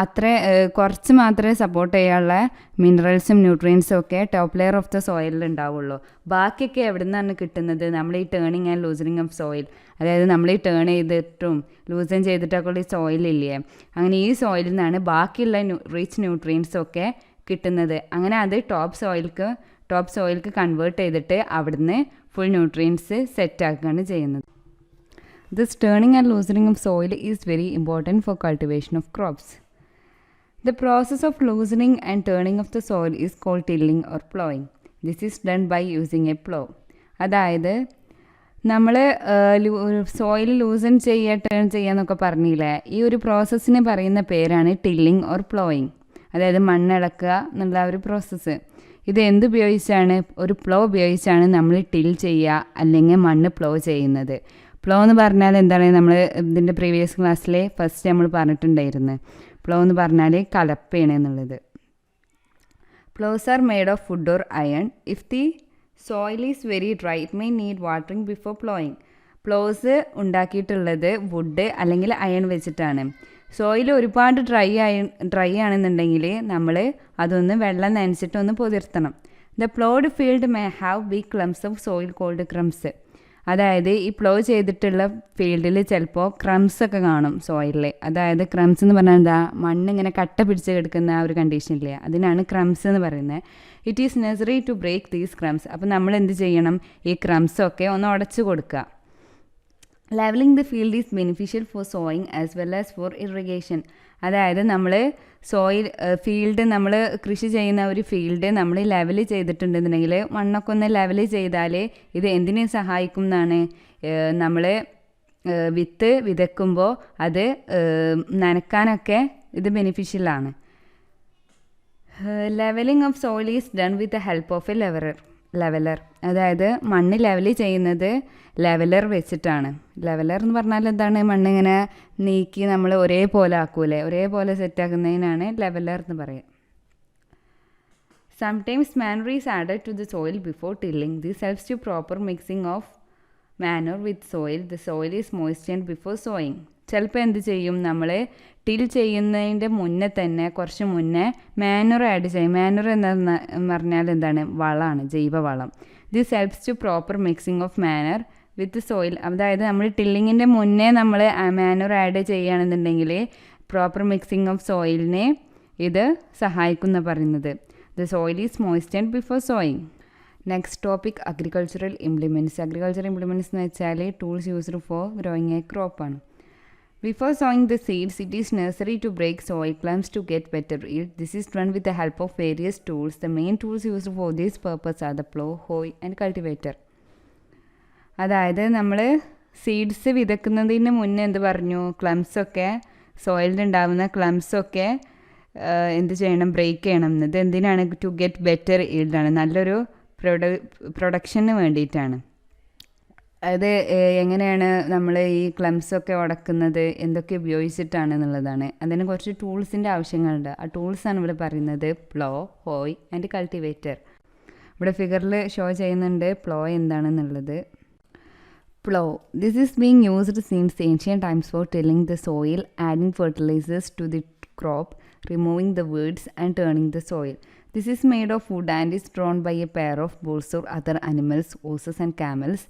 അത്ര കുറച്ച് മാത്രമേ സപ്പോർട്ട് ചെയ്യാനുള്ള മിനറൽസും ന്യൂട്രിയൻസും ഒക്കെ ടോപ്പ് ലെയർ ഓഫ് ദ സോയിലിൽ ഉണ്ടാവുള്ളൂ. ബാക്കിയൊക്കെ എവിടെ നിന്നാണ് കിട്ടുന്നത്? നമ്മൾ ഈ turning and loosening of soil, അതായത് നമ്മൾ ഈ ടേൺ ചെയ്തിട്ടും ലൂസൻ ചെയ്തിട്ടൊക്കെ ഉള്ള ഈ സോയിലില്ലേ, അങ്ങനെ ഈ സോയിലിൽ നിന്നാണ് ബാക്കിയുള്ള റിച്ച് ന്യൂട്രിയൻസും ഒക്കെ കിട്ടുന്നത്. അങ്ങനെ അത് ടോപ്പ് സോയിൽക്ക് കൺവേർട്ട് ചെയ്തിട്ട് അവിടുന്ന് ഫുൾ ന്യൂട്രിയൻസ് സെറ്റാക്കുകയാണ് ചെയ്യുന്നത്. This turning and loosening of soil is very important for cultivation of crops. The process of loosening and turning of the soil is called tilling or plowing. This is done by using a plow. അതായത് നമ്മൾ soil ലൂസൺ turn ചെയ്യാന്നൊക്കെ പറഞ്ഞില്ലേ, ഈ ഒരു പ്രോസസ്സിന് പറയുന്ന പേരാണ് ടില്ലിങ് or ploughing. അതായത് മണ്ണിളക്കുക എന്നുള്ള ഒരു പ്രോസസ്സ്. ഇത് എന്തുപയോഗിച്ചാണ്? ഒരു പ്ലോ ഉപയോഗിച്ചാണ് നമ്മൾ ടിൽ ചെയ്യുക അല്ലെങ്കിൽ മണ്ണ് പ്ലോ ചെയ്യുന്നത്. പ്ലോ എന്ന് പറഞ്ഞാൽ എന്താണ്, നമ്മൾ ഇതിൻ്റെ പ്രീവിയസ് ക്ലാസ്സിൽ ഫസ്റ്റ് നമ്മൾ പറഞ്ഞിട്ടുണ്ടായിരുന്നു. പ്ലോ എന്ന് പറഞ്ഞാൽ കലപ്പയാണ് എന്നുള്ളത്. Ploughs are made of wood or iron. If the soil is very dry it may need watering before ploughing. Ploughs ഉണ്ടാക്കിയിട്ടുള്ളത് വുഡ് അല്ലെങ്കിൽ അയൺ വെച്ചിട്ടാണ്. സോയിൽ ഒരുപാട് ഡ്രൈ ആണെന്നുണ്ടെങ്കിൽ നമ്മൾ അതൊന്ന് വെള്ളം നനച്ചിട്ടൊന്ന് പൊതിർത്തണം. The ploughed field may have big clumps of soil called crumbs. അതായത് ഈ പ്ലോ ചെയ്തിട്ടുള്ള ഫീൽഡിൽ ചിലപ്പോൾ ക്രംസ് ഒക്കെ കാണും സോയിലിൽ. അതായത് ക്രംസ് എന്ന് പറഞ്ഞാൽ എന്താ, മണ്ണ് ഇങ്ങനെ കട്ട പിടിച്ച് കിടക്കുന്ന ആ ഒരു കണ്ടീഷനില്ലേ, അതിനാണ് ക്രംസ് എന്ന് പറയുന്നത്. It is necessary to break these crumbs. അപ്പോൾ നമ്മൾ എന്ത് ചെയ്യണം, ഈ ക്രംസൊക്കെ ഒന്ന് ഉടച്ച് കൊടുക്കുക. Levelling the field is beneficial for sowing as well as for irrigation. അതായത് നമ്മൾ ഫീൽഡ് നമ്മൾ കൃഷി ചെയ്യുന്ന ഒരു ഫീൽഡ് നമ്മൾ ലെവൽ ചെയ്തിട്ടുണ്ടെന്നുണ്ടെങ്കിൽ, മണ്ണൊക്കെ ഒന്ന് ലെവൽ ചെയ്താൽ ഇത് എന്തിനെ സഹായിക്കും എന്നാണ്, നമ്മൾ വിത്ത് വിതയ്ക്കുമ്പോൾ അത് നനയ്ക്കാനൊക്കെ ഇത് ബെനിഫിഷ്യലാണ്. Levelling of soil is done with the help of a leveller. അതായത് മണ്ണ് ലെവൽ ചെയ്യുന്നത് ലെവലർ വെച്ചിട്ടാണ്. ലെവലർ എന്ന് പറഞ്ഞാൽ എന്താണ്, മണ്ണിങ്ങനെ നീക്കി നമ്മൾ ഒരേപോലെ ആക്കൂലേ, ഒരേപോലെ സെറ്റാക്കുന്നതിനാണ് ലെവലർ എന്ന് പറയുക. Sometimes manure is added to the soil before tilling. This helps to proper mixing of manure with soil. The soil is moistened before sowing. ചിലപ്പോൾ എന്ത് ചെയ്യും, നമ്മൾ ടിൽ ചെയ്യുന്നതിൻ്റെ മുന്നേ തന്നെ കുറച്ച് മുന്നേ മാനുർ ആഡ് ചെയ്യും. മാനുർ എന്ന് പറഞ്ഞാൽ എന്താണ്, വളമാണ്, ജൈവവളം. This helps to proper mixing of manure with soil. അതായത് നമ്മൾ ടില്ലിങ്ങിൻ്റെ മുന്നേ നമ്മൾ മാനുർ ആഡ് ചെയ്യുകയാണെന്നുണ്ടെങ്കിൽ പ്രോപ്പർ മിക്സിംഗ് ഓഫ് സോയിലിനെ ഇത് സഹായിക്കുന്ന പറയുന്നത്. The soil is moistened before sowing. Next topic agricultural implements. Agricultural implements എന്ന് വെച്ചാൽ tools used for growing a ക്രോപ്പാണ്. Before sowing the seeds, it is necessary to break soil clumps to get better yield. This is done with the help of various tools. The main tools used for this purpose are the plow, hoe and cultivator. അതായത് നമ്മൾ seeds വിതക്കുന്നതിന് മുന്നേ എന്ത് പറഞ്ഞു, ക്ലംസൊക്കെ സോയിലിൽ ഉണ്ടാകുന്ന ക്ലംസൊക്കെ എന്ത് ചെയ്യണം, break ചെയ്യണം. ഇത് എന്തിനാണ്, ടു ഗെറ്റ് ബെറ്റർ ഈൽഡാണ്, നല്ലൊരു പ്രൊഡക്ഷന് വേണ്ടിയിട്ടാണ്. അത് എങ്ങനെയാണ് നമ്മൾ ഈ ക്ലംസൊക്കെ ഉടക്കുന്നത്, എന്തൊക്കെ ഉപയോഗിച്ചിട്ടാണെന്നുള്ളതാണ്. അതിന് കുറച്ച് ടൂൾസിൻ്റെ ആവശ്യങ്ങളുണ്ട്. ആ ടൂൾസാണ് ഇവിടെ പറയുന്നത് പ്ലോ, ഹോയ് ആൻഡ് കൾട്ടിവേറ്റർ. ഇവിടെ ഫിഗറിൽ ഷോ ചെയ്യുന്നുണ്ട് പ്ലോ എന്താണെന്നുള്ളത്. Plow. This is being used since ancient times for tilling the soil, adding fertilizers to the crop, removing the weeds and turning the soil. This is made of wood and is drawn by a pair of bulls or other animals, horses and camels.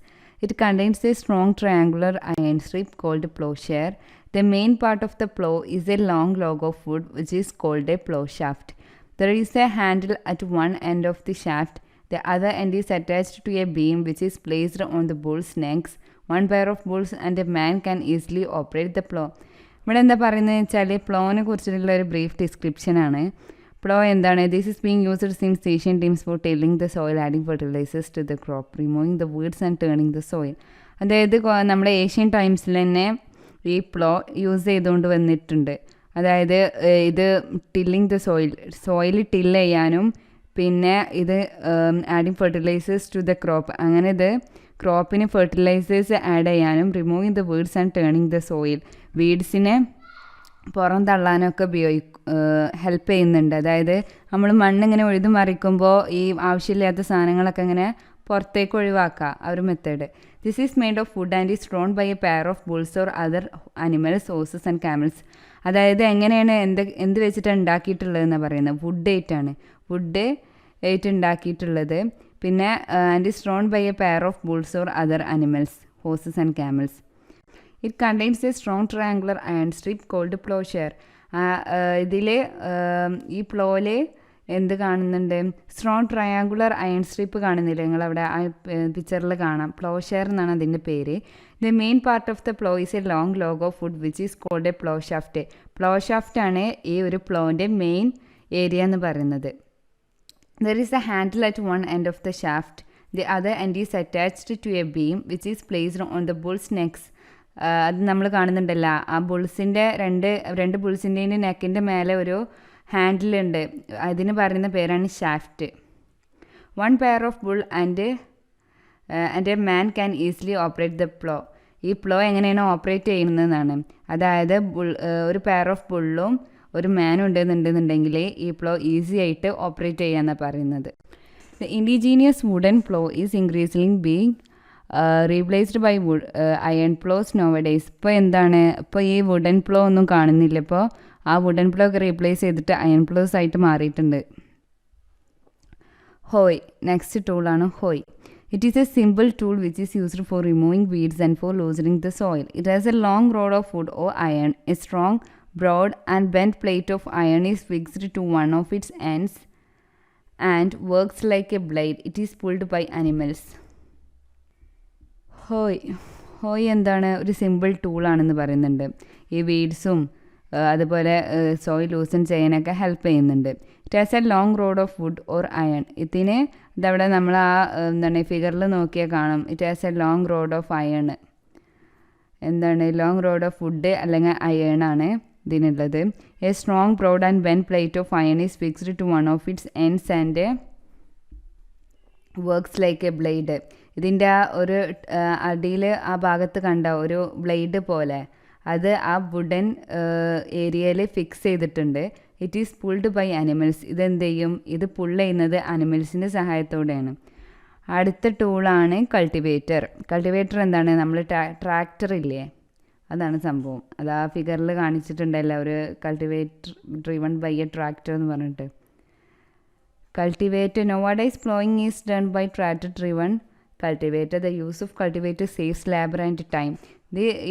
It contains a strong triangular iron strip called plowshare. The main part of the plow is a long log of wood which is called a plow shaft. There is a handle at one end of the shaft. The other end is attached to a beam which is placed on the bull's necks. One pair of bulls and a man can easily operate the plow. ഇവിടെ എന്താ പറയുന്നത് വെച്ചാൽ പ്ലോനെ കുറിച്ചിട്ടുള്ള ഒരു brief ഡിസ്ക്രിപ്ഷനാണ്. Plough എന്താണ്, this is being used since ancient times for tilling the soil, adding fertilisers to the crop, removing the weeds and turning the soil. അതായത് നമ്മുടെ ഏഷ്യൻ ടൈംസിൽ തന്നെ ഈ പ്ലോ യൂസ് ചെയ്തുകൊണ്ട് വന്നിട്ടുണ്ട്. അതായത് ഇത് ടില്ലിംഗ് ദ സോയിൽ ടില്ല് ചെയ്യാനും പിന്നെ ഇത് adding fertilisers to the crop, അങ്ങനെ ഇത് ക്രോപ്പിന് ഫെർട്ടിലൈസേഴ്സ് ആഡ് ചെയ്യാനും, removing the weeds and turning the soil, വീഡ്സിനെ പുറം തള്ളാനൊക്കെ ഹെൽപ്പ് ചെയ്യുന്നുണ്ട്. അതായത് നമ്മൾ മണ്ണിങ്ങനെ ഉഴുതു മറിക്കുമ്പോൾ ഈ ആവശ്യമില്ലാത്ത സാധനങ്ങളൊക്കെ ഇങ്ങനെ പുറത്തേക്ക് ഒഴിവാക്കുക, ആ ഒരു method. This is made of wood and is drawn by a pair of bulls or other animals, horses and camels. അതായത് എങ്ങനെയാണ് എന്ത് വെച്ചിട്ടാണ് ഉണ്ടാക്കിയിട്ടുള്ളതെന്നാണ് പറയുന്നത്, വുഡ് ആയിട്ട് ഉണ്ടാക്കിയിട്ടുള്ളത്. പിന്നെ and is drawn by a pair of bulls or other animals, horses and camels. It contains a strong triangular iron strip called ploughshare. ഇതിൽ ഈ പ്ലോയിൽ എന്ത് കാണുന്നുണ്ട്, സ്ട്രോങ് ട്രയാങ്കുലർ അയൺ സ്ട്രിപ്പ് കാണുന്നില്ല, നിങ്ങളവിടെ ആ പിക്ചറിൽ കാണാം. പ്ലോഷെയർ എന്നാണ് അതിൻ്റെ പേര്. The main part of the plough is a long log of wood which is called a plough shaft. Plough ഷാഫ്റ്റാണ് ഈ ഒരു പ്ലോൻ്റെ മെയിൻ ഏരിയ എന്ന് പറയുന്നത്. There is a handle at one end of the shaft. The other end is attached to a beam which is placed on the bull's necks. അത് നമ്മൾ കാണുന്നുണ്ടല്ലോ, ആ ബുൾസിൻ്റെ രണ്ട് ബുൾസിൻ്റെയും നെക്കിൻ്റെ മേലെ ഒരു ഹാൻഡിലുണ്ട്, അതിന് പറയുന്ന പേരാണ് shaft. One pair of bull and a man can easily operate the plough. ഈ പ്ലോ എങ്ങനെയാണ് ഓപ്പറേറ്റ് ചെയ്യുന്നതെന്നാണ്. അതായത് ഒരു പെയർ ഓഫ് ബുള്ളും ഒരു മാനും ഉണ്ടെന്നുണ്ടെന്നുണ്ടെങ്കിൽ ഈ പ്ലോ ഈസി ആയിട്ട് ഓപ്പറേറ്റ് ചെയ്യാമെന്നാണ് പറയുന്നത്. The indigenous wooden plough is increasing being replaced by iron ploughs nowadays. ഇപ്പോൾ എന്താണ്, ഇപ്പോൾ ഈ വുഡൻ പ്ലോ ഒന്നും കാണുന്നില്ല. ഇപ്പോൾ ആ വുഡൻ പ്ലോ ഒക്കെ റീപ്ലേസ് ചെയ്തിട്ട് അയൺ പ്ലോസ് ആയിട്ട് മാറിയിട്ടുണ്ട്. ഹോയ്, നെക്സ്റ്റ് ടൂളാണ് hoe. It is a simple tool which is used for removing weeds and for loosening the soil. It has a long rod of wood or iron. A strong, broad and bent plate of iron is fixed to one of its ends and works like a blade. It is pulled by animals. ഹോയ് എന്താണ്, ഒരു simple ടൂളാണെന്ന് പറയുന്നുണ്ട്. ഈ വീഡ്സും അതുപോലെ soil ലൂസൺ ചെയ്യാനൊക്കെ help ചെയ്യുന്നുണ്ട്. It has a long rod of wood or iron. ഇതിന് ഇതവിടെ നമ്മൾ എന്താണ് ഫിഗറിൽ നോക്കിയാൽ കാണാം. It has a long rod of iron. എന്താണ് ലോങ് റോഡ് ഓഫ് വുഡ് അല്ലെങ്കിൽ അയൺ ആണ് ഇതിനുള്ളത്. A strong, broad and bent plate of iron is fixed to one of its ends and works like a blade. ഇതിൻ്റെ ആ ഒരു അടിയിൽ ആ ഭാഗത്ത് കണ്ട ഒരു ബ്ലേഡ് പോലെ അത് ആ വുഡൻ ഏരിയയിൽ ഫിക്സ് ചെയ്തിട്ടുണ്ട്. It is pulled by animals. ഇതെന്ത് ചെയ്യും, ഇത് പുൾ ചെയ്യുന്നത് അനിമൽസിൻ്റെ സഹായത്തോടെയാണ്. അടുത്ത ടൂളാണ് കൾട്ടിവേറ്റർ. കൾട്ടിവേറ്റർ എന്താണ്, നമ്മൾ ട്രാക്ടർ ഇല്ലേ, അതാണ് സംഭവം. അത് ആ ഫിഗറിൽ കാണിച്ചിട്ടുണ്ടല്ലോ, ഒരു cultivator driven by a tractor എന്ന് പറഞ്ഞിട്ട്. Cultivator nowadays plowing is done by tractor driven cultivator. The use of cultivator saves labor and time.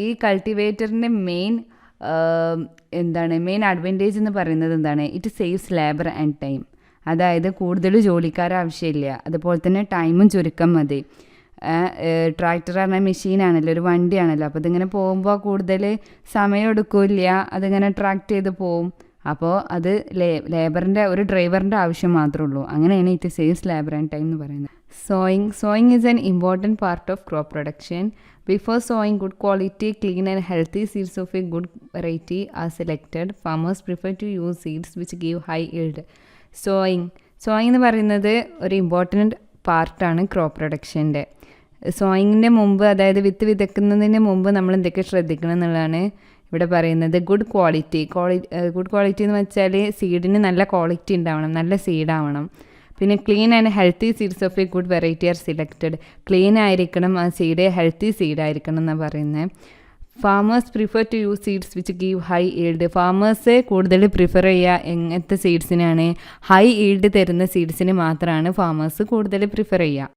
ഈ കൾട്ടിവേറ്ററിൻ്റെ മെയിൻ അഡ്വാൻറ്റേജ് എന്ന് പറയുന്നത് എന്താണ്, it saves labour and time. അതായത് കൂടുതൽ ജോലിക്കാർ ആവശ്യമില്ല, അതുപോലെ തന്നെ ടൈമും ചുരുക്കം മതി. ട്രാക്ടർ പറഞ്ഞാൽ മെഷീനാണല്ലോ, ഒരു വണ്ടിയാണല്ലോ. അപ്പോൾ ഇതിങ്ങനെ പോകുമ്പോൾ കൂടുതൽ സമയം എടുക്കില്ല, അതിങ്ങനെ ട്രാക്ട് ചെയ്ത് പോവും. അപ്പോൾ അത് ലേബറിൻ്റെ ഒരു ഡ്രൈവറിൻ്റെ ആവശ്യം മാത്രമേ ഉള്ളൂ. അങ്ങനെയാണ് it saves labour and time എന്ന് പറയുന്നത്. Sowing is an important part of crop production. Before sowing, good quality, clean and healthy seeds of a good variety are selected. Farmers prefer to use seeds which give high yield. Sowing എന്ന് പറയുന്നത് ഒരു important പാർട്ടാണ് crop പ്രൊഡക്ഷൻ്റെ. സോയിങ്ങിൻ്റെ മുമ്പ്, അതായത് വിത്ത് വിതയ്ക്കുന്നതിന് മുമ്പ് നമ്മൾ എന്തൊക്കെ ശ്രദ്ധിക്കണം എന്നുള്ളതാണ് ഇവിടെ പറയുന്നത്. ഗുഡ് ക്വാളിറ്റി എന്ന് വെച്ചാൽ സീഡിന് നല്ല ക്വാളിറ്റി ഉണ്ടാവണം, നല്ല സീഡാവണം. പിന്നെ clean and healthy seeds of a good variety are selected. Clean ആയിരിക്കണം ആ സീഡ്, ഹെൽത്തി സീഡായിരിക്കണം എന്നാണ് പറയുന്നത്. Farmers prefer to use seeds which give high yield. Farmers കൂടുതൽ പ്രിഫർ ചെയ്യുക എങ്ങനത്തെ സീഡ്സിനാണ്, ഹൈ ഈൽഡ് തരുന്ന സീഡ്സിന് മാത്രമാണ് ഫാമേഴ്സ് കൂടുതൽ പ്രിഫർ ചെയ്യുക.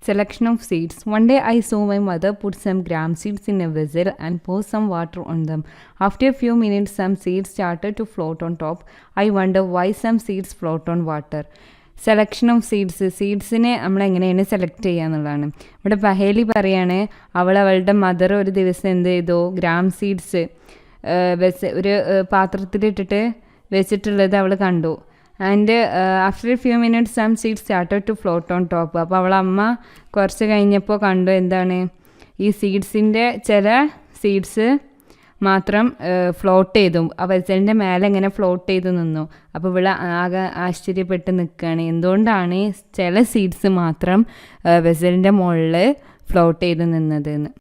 Selection of seeds. One day I saw my mother put some gram seeds in a vessel and pour some water on them. After a few minutes, some seeds started to float on top. I wonder why some seeds float on water. Selection of സീഡ്സിനെ നമ്മൾ എങ്ങനെയാണ് select ചെയ്യുക എന്നുള്ളതാണ്. ഇവിടെ പഹേലി പറയാണ്, അവളുടെ mother ഒരു ദിവസം എന്ത് ചെയ്തു, ഗ്രാം സീഡ്സ് ഒരു പാത്രത്തിലിട്ടിട്ട് വെച്ചിട്ടുള്ളത് അവൾ കണ്ടു. And after a few minutes some seeds started to float on top. അപ്പോൾ അവളമ്മ കുറച്ച് കഴിഞ്ഞപ്പോൾ കണ്ടു എന്താണ്, ഈ സീഡ്സിൻ്റെ ചില സീഡ്സ് മാത്രം ഫ്ലോട്ട് ചെയ്തു, ആ വെസലിൻ്റെ മേലെ ഇങ്ങനെ ഫ്ലോട്ട് ചെയ്ത് നിന്നു. അപ്പോൾ ഇവിടെ ആകെ ആശ്ചര്യപ്പെട്ട് നിൽക്കുകയാണ്, എന്തുകൊണ്ടാണ് ചില സീഡ്സ് മാത്രം വെസലിൻ്റെ മുകളിൽ ഫ്ലോട്ട് ചെയ്ത് നിന്നതെന്ന്.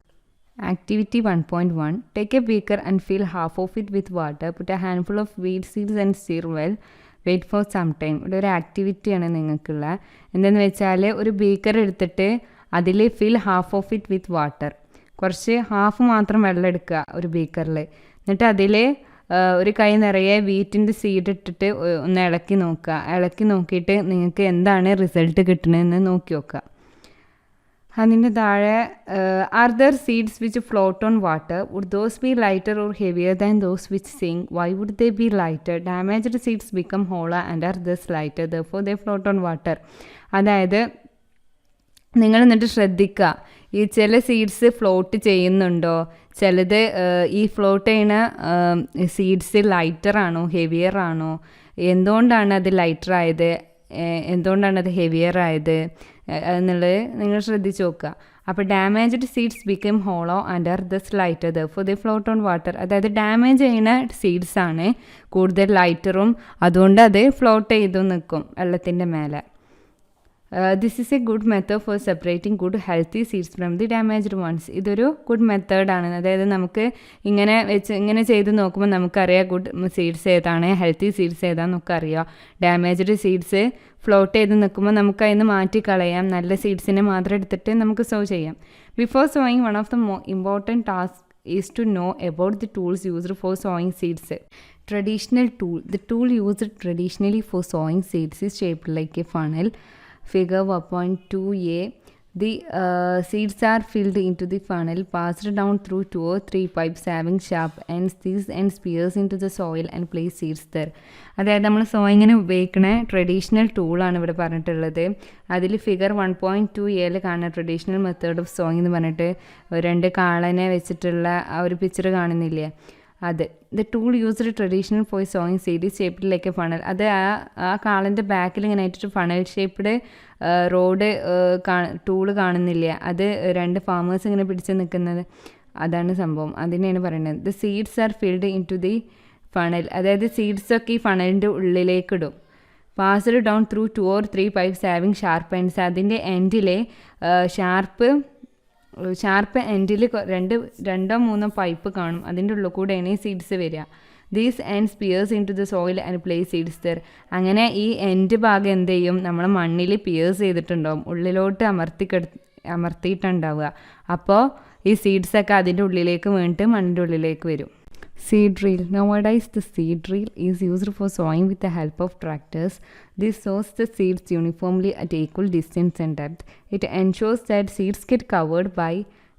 Activity 1.1. Take a beaker and fill half of it with water. Put a handful of wheat seeds and stir well. Wait for some time. ഇവിടെ ഒരു ആക്ടിവിറ്റിയാണ് നിങ്ങൾക്കുള്ള. എന്തെന്ന് വെച്ചാൽ ഒരു ബീക്കർ എടുത്തിട്ട് അതിൽ fill half of it with water. കുറച്ച് half മാത്രം വെള്ളം എടുക്കുക ഒരു ബീക്കറിൽ. എന്നിട്ട് അതിൽ ഒരു കൈ നിറയെ വീറ്റിൻ്റെ സീഡ് ഇട്ടിട്ട് ഒന്ന് ഇളക്കി നോക്കുക. ഇളക്കി നോക്കിയിട്ട് നിങ്ങൾക്ക് എന്താണ് റിസൾട്ട് കിട്ടണമെന്ന് നോക്കി നോക്കുക. അതിൻ്റെ താഴെ are there seeds which float on water? Would those be lighter or heavier than those which sink? Why would they be lighter? Damaged seeds become hollow and are thus lighter therefore they float on water. അതായത് നിങ്ങൾ എന്നിട്ട് ശ്രദ്ധിക്കുക, ഈ ചില seeds float ചെയ്യുന്നുണ്ടോ, ചിലത് ഈ float ചെയ്യുന്ന സീഡ്സ് ലൈറ്റർ ആണോ ഹെവിയർ ആണോ, എന്തുകൊണ്ടാണ് അത് ലൈറ്റർ ആയത്, എന്തുകൊണ്ടാണ് അത് ഹെവിയർ ആയത് എന്നുള്ളത് നിങ്ങൾ ശ്രദ്ധിച്ച് നോക്കുക. അപ്പോൾ damaged seeds become hollow and are thus lighter therefore they float on water. അതായത് ഡാമേജ് ചെയ്യുന്ന സീഡ്സ് ആണ് കൂടുതൽ ലൈറ്ററും, അതുകൊണ്ട് അത് ഫ്ലോട്ട് ചെയ്തു നിൽക്കും വെള്ളത്തിൻ്റെ മേലെ. This is a good method for separating good healthy seeds from the damaged ones. ഇതൊരു ഗുഡ് മെത്തേഡാണ്. അതായത് നമുക്ക് ഇങ്ങനെ ചെയ്ത് നോക്കുമ്പോൾ നമുക്കറിയാം ഗുഡ് സീഡ്സ് ഏതാണ്, ഹെൽത്തി സീഡ്സ് ഏതാണെന്നൊക്കെ അറിയാം. ഡാമേജ്ഡ് സീഡ്സ് ഫ്ലോട്ട് ചെയ്ത് നിൽക്കുമ്പോൾ നമുക്ക് അതിന് മാറ്റിക്കളയാം. നല്ല സീഡ്സിനെ മാത്രം എടുത്തിട്ട് നമുക്ക് സോ ചെയ്യാം. Before sowing one of the important task is to know about the tools used for sowing seeds. Traditional tool. The tool used traditionally for sowing seeds is shaped like a funnel. Figure 1.2a. The seeds are filled into the funnel, passed down through 2 or 3 pipes having sharp ends. These ends pierce into the soil and place seeds there. അതായത് നമ്മൾ സോയിങ്ങിന് ഉപയോഗിക്കുന്ന traditional ടൂളാണ് ഇവിടെ പറഞ്ഞിട്ടുള്ളത്. അതിൽ figure 1.2a കാണുന്ന traditional method of sowing എന്ന് പറഞ്ഞിട്ട് 2 കാളനെ വെച്ചിട്ടുള്ള ആ ഒരു പിക്ചർ കാണുന്നില്ലേ, അത്. The tool used traditional for sowing seed is shaped like a funnel. അത് ആ കാളിൻ്റെ ബാക്കിൽ ഇങ്ങനെ ആയിട്ടൊരു ഫണൽ ഷേപ്ഡ് റോഡ് ടൂള് കാണുന്നില്ല, അത് 2 ഫാമേഴ്സ് ഇങ്ങനെ പിടിച്ച് നിൽക്കുന്നത്, അതാണ് സംഭവം. അതിനെയാണ് പറയുന്നത്. The seeds are filled into the funnel. അതായത് സീഡ്സൊക്കെ ഈ ഫണലിൻ്റെ ഉള്ളിലേക്ക് ഇടും. Passed down through 2 or 3 pipes having sharp ends. അതിൻ്റെ എൻഡിലെ ഷാർപ്പ് എൻഡിൽ 2-3 പൈപ്പ് കാണും. അതിൻ്റെ ഉള്ളിൽ കൂടെയാണ് ഈ സീഡ്സ് വരിക. These ends pierce into the soil and place seeds there. അങ്ങനെ ഈ എൻഡ് ഭാഗം എന്ത് ചെയ്യും, നമ്മൾ മണ്ണിൽ പിയേഴ്സ് ചെയ്തിട്ടുണ്ടാവും, ഉള്ളിലോട്ട് അമർത്തിയിട്ടുണ്ടാവുക. അപ്പോൾ ഈ സീഡ്സൊക്കെ അതിൻ്റെ ഉള്ളിലേക്ക് വീണിട്ട് മണ്ണിൻ്റെ ഉള്ളിലേക്ക് വരും. Seed drill. Nowadays, the seed drill is used for sowing with the help of tractors. This sows the seeds uniformly at equal distance and depth. It ensures that seeds get covered by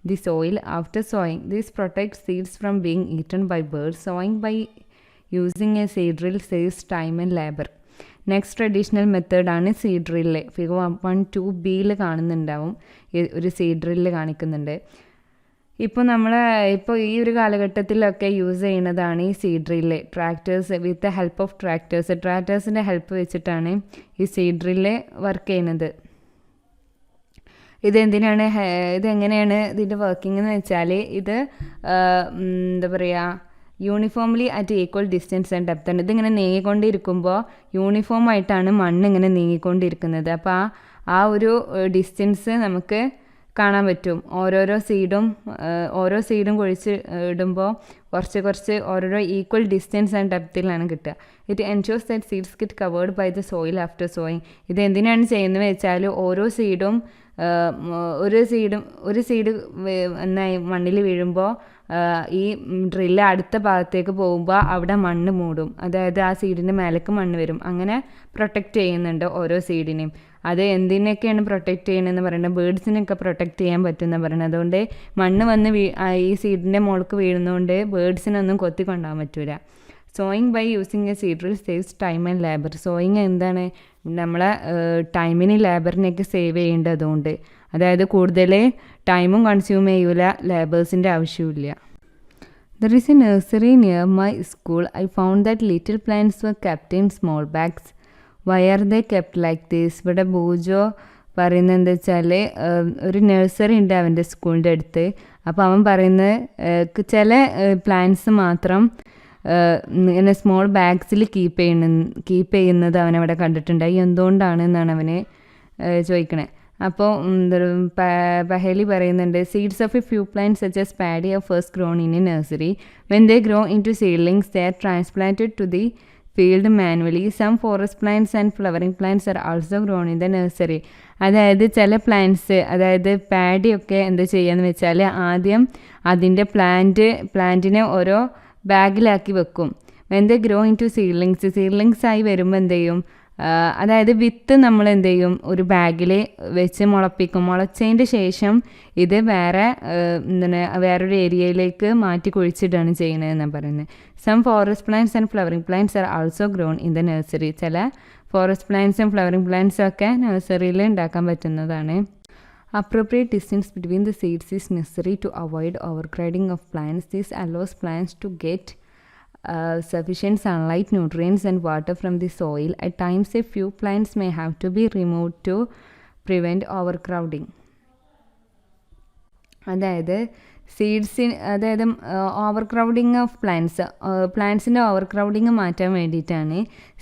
the soil after sowing. This protects seeds from being eaten by birds. Sowing by using a seed drill saves time and labor. Next traditional മെത്തേഡാണ് seed drill. Figure 1.2bയിൽ കാണുന്നുണ്ടാവും, ഒരു seed drill കാണിക്കുന്നുണ്ട്. ഇപ്പോൾ ഈ ഒരു കാലഘട്ടത്തിലൊക്കെ use ചെയ്യുന്നതാണ് ഈ seed drill. Tractors, with the help of ട്രാക്ടേഴ്സിൻ്റെ ഹെൽപ്പ് വെച്ചിട്ടാണ് ഈ സീഡ് ഡ്രില്ല് വർക്ക് ചെയ്യുന്നത്. ഇതെങ്ങനെയാണ് ഇതിൻ്റെ വർക്കിംഗ് എന്ന് വെച്ചാൽ, ഇത് എന്താ പറയുക, uniformly at equal distance and depth ആണ്. ഇതിങ്ങനെ നീങ്ങിക്കൊണ്ടിരിക്കുമ്പോൾ യൂണിഫോം ആയിട്ടാണ് മണ്ണ് ഇങ്ങനെ നീങ്ങിക്കൊണ്ടിരിക്കുന്നത്. അപ്പോൾ ആ ഒരു ഡിസ്റ്റൻസ് നമുക്ക് കാണാൻ പറ്റും. ഓരോ സീഡും കുഴിച്ച് ഇടുമ്പോൾ കുറച്ച് ഓരോരോ ഈക്വൽ ഡിസ്റ്റൻസ് ആൻഡ് ഡെപ്തിലാണ് കിട്ടുക. It ensures that seeds get covered by the soil after sowing. ഇത് എന്തിനാണ് ചെയ്യുന്നത് വെച്ചാൽ, ഒരു സീഡ് എന്നായി മണ്ണിൽ വീഴുമ്പോൾ ഈ ഡ്രില്ല് അടുത്ത ഭാഗത്തേക്ക് പോകുമ്പോൾ അവിടെ മണ്ണ് മൂടും. അതായത് ആ സീഡിൻ്റെ മേലേക്ക് മണ്ണ് വരും. അങ്ങനെ പ്രൊട്ടക്റ്റ് ചെയ്യുന്നുണ്ട് ഓരോ സീഡിനെയും. അത് എന്തിനൊക്കെയാണ് പ്രൊട്ടക്റ്റ് ചെയ്യണമെന്ന് പറയുന്നത്, ബേഡ്സിനൊക്കെ പ്രൊട്ടക്റ്റ് ചെയ്യാൻ പറ്റുമെന്ന് പറയുന്നത്. അതുകൊണ്ട് മണ്ണ് വന്ന് ഈ സീഡിൻ്റെ മുകൾക്ക് വീഴുന്നതുകൊണ്ട് ബേഡ്സിനൊന്നും കൊത്തിക്കൊണ്ടാൻ പറ്റില്ല. Sowing by using a seed drill saves time and labour. Sowing എന്താണ്, നമ്മളെ ടൈമിന് ലേബറിനെയൊക്കെ സേവ് ചെയ്യേണ്ടതുകൊണ്ട്. അതായത് കൂടുതൽ ടൈമും കൺസ്യൂം ചെയ്യൂല, ലേബേഴ്സിൻ്റെ ആവശ്യമില്ല. There is a nursery near my school. I found that little plants were kept in small bags. Why are they kept like this? ഇവിടെ ബൂജോ പറയുന്നത് എന്താ വെച്ചാൽ, ഒരു നഴ്സറി ഉണ്ട് അവൻ്റെ സ്കൂളിൻ്റെ അടുത്ത്. അപ്പോൾ അവൻ പറയുന്നത് ചില പ്ലാന്റ്സ് മാത്രം ഇങ്ങനെ സ്മോൾ ബാഗ്സിൽ കീപ്പ് ചെയ്യുന്നത് അവനവിടെ കണ്ടിട്ടുണ്ടായി. എന്തുകൊണ്ടാണ് എന്നാണ് അവന് ചോദിക്കണേ. അപ്പോൾ പഹേലി പറയുന്നുണ്ട്, seeds of a few plants such as paddy are first grown in a nursery. When they grow into seedlings they are transplanted to the field manually. Some forest plants and flowering plants are also grown in the nursery. അതായത് ചില plants, അതായത് പാഡിയൊക്കെ എന്താ ചെയ്യുകയെന്ന് വെച്ചാൽ, ആദ്യം അതിൻ്റെ പ്ലാന്റിനെ ഓരോ ബാഗിലാക്കി വെക്കും. When they grow into seedlings ആയി വരുമ്പോൾ എന്ത് ചെയ്യും, അതായത് വിത്ത് നമ്മൾ എന്ത് ചെയ്യും, ഒരു ബാഗിൽ വെച്ച് മുളപ്പിക്കും. മുളച്ചതിൻ്റെ ശേഷം ഇത് വേറൊരു ഏരിയയിലേക്ക് മാറ്റി കുഴിച്ചിട്ടാണ് ചെയ്യുന്നതെന്നാണ് പറയുന്നത്. Some forest plants and flowering plants are also grown in the nursery. ചില ഫോറസ്റ്റ് പ്ലാന്റ്സും ഫ്ലവറിംഗ് പ്ലാന്റ്സും ഒക്കെ നഴ്സറിയിൽ ഉണ്ടാക്കാൻ പറ്റുന്നതാണ്. Appropriate distance between the seeds is necessary to avoid overcrowding of plants. This allows plants to get sufficient sunlight, nutrients and water from the soil. At times a few plants may have to be removed to prevent overcrowding. അതായത് ഓവർക്രൗഡിങ് of പ്ലാന്റ്സിൻ്റെ ഓവർക്രൗഡിങ് മാറ്റാൻ വേണ്ടിയിട്ടാണ്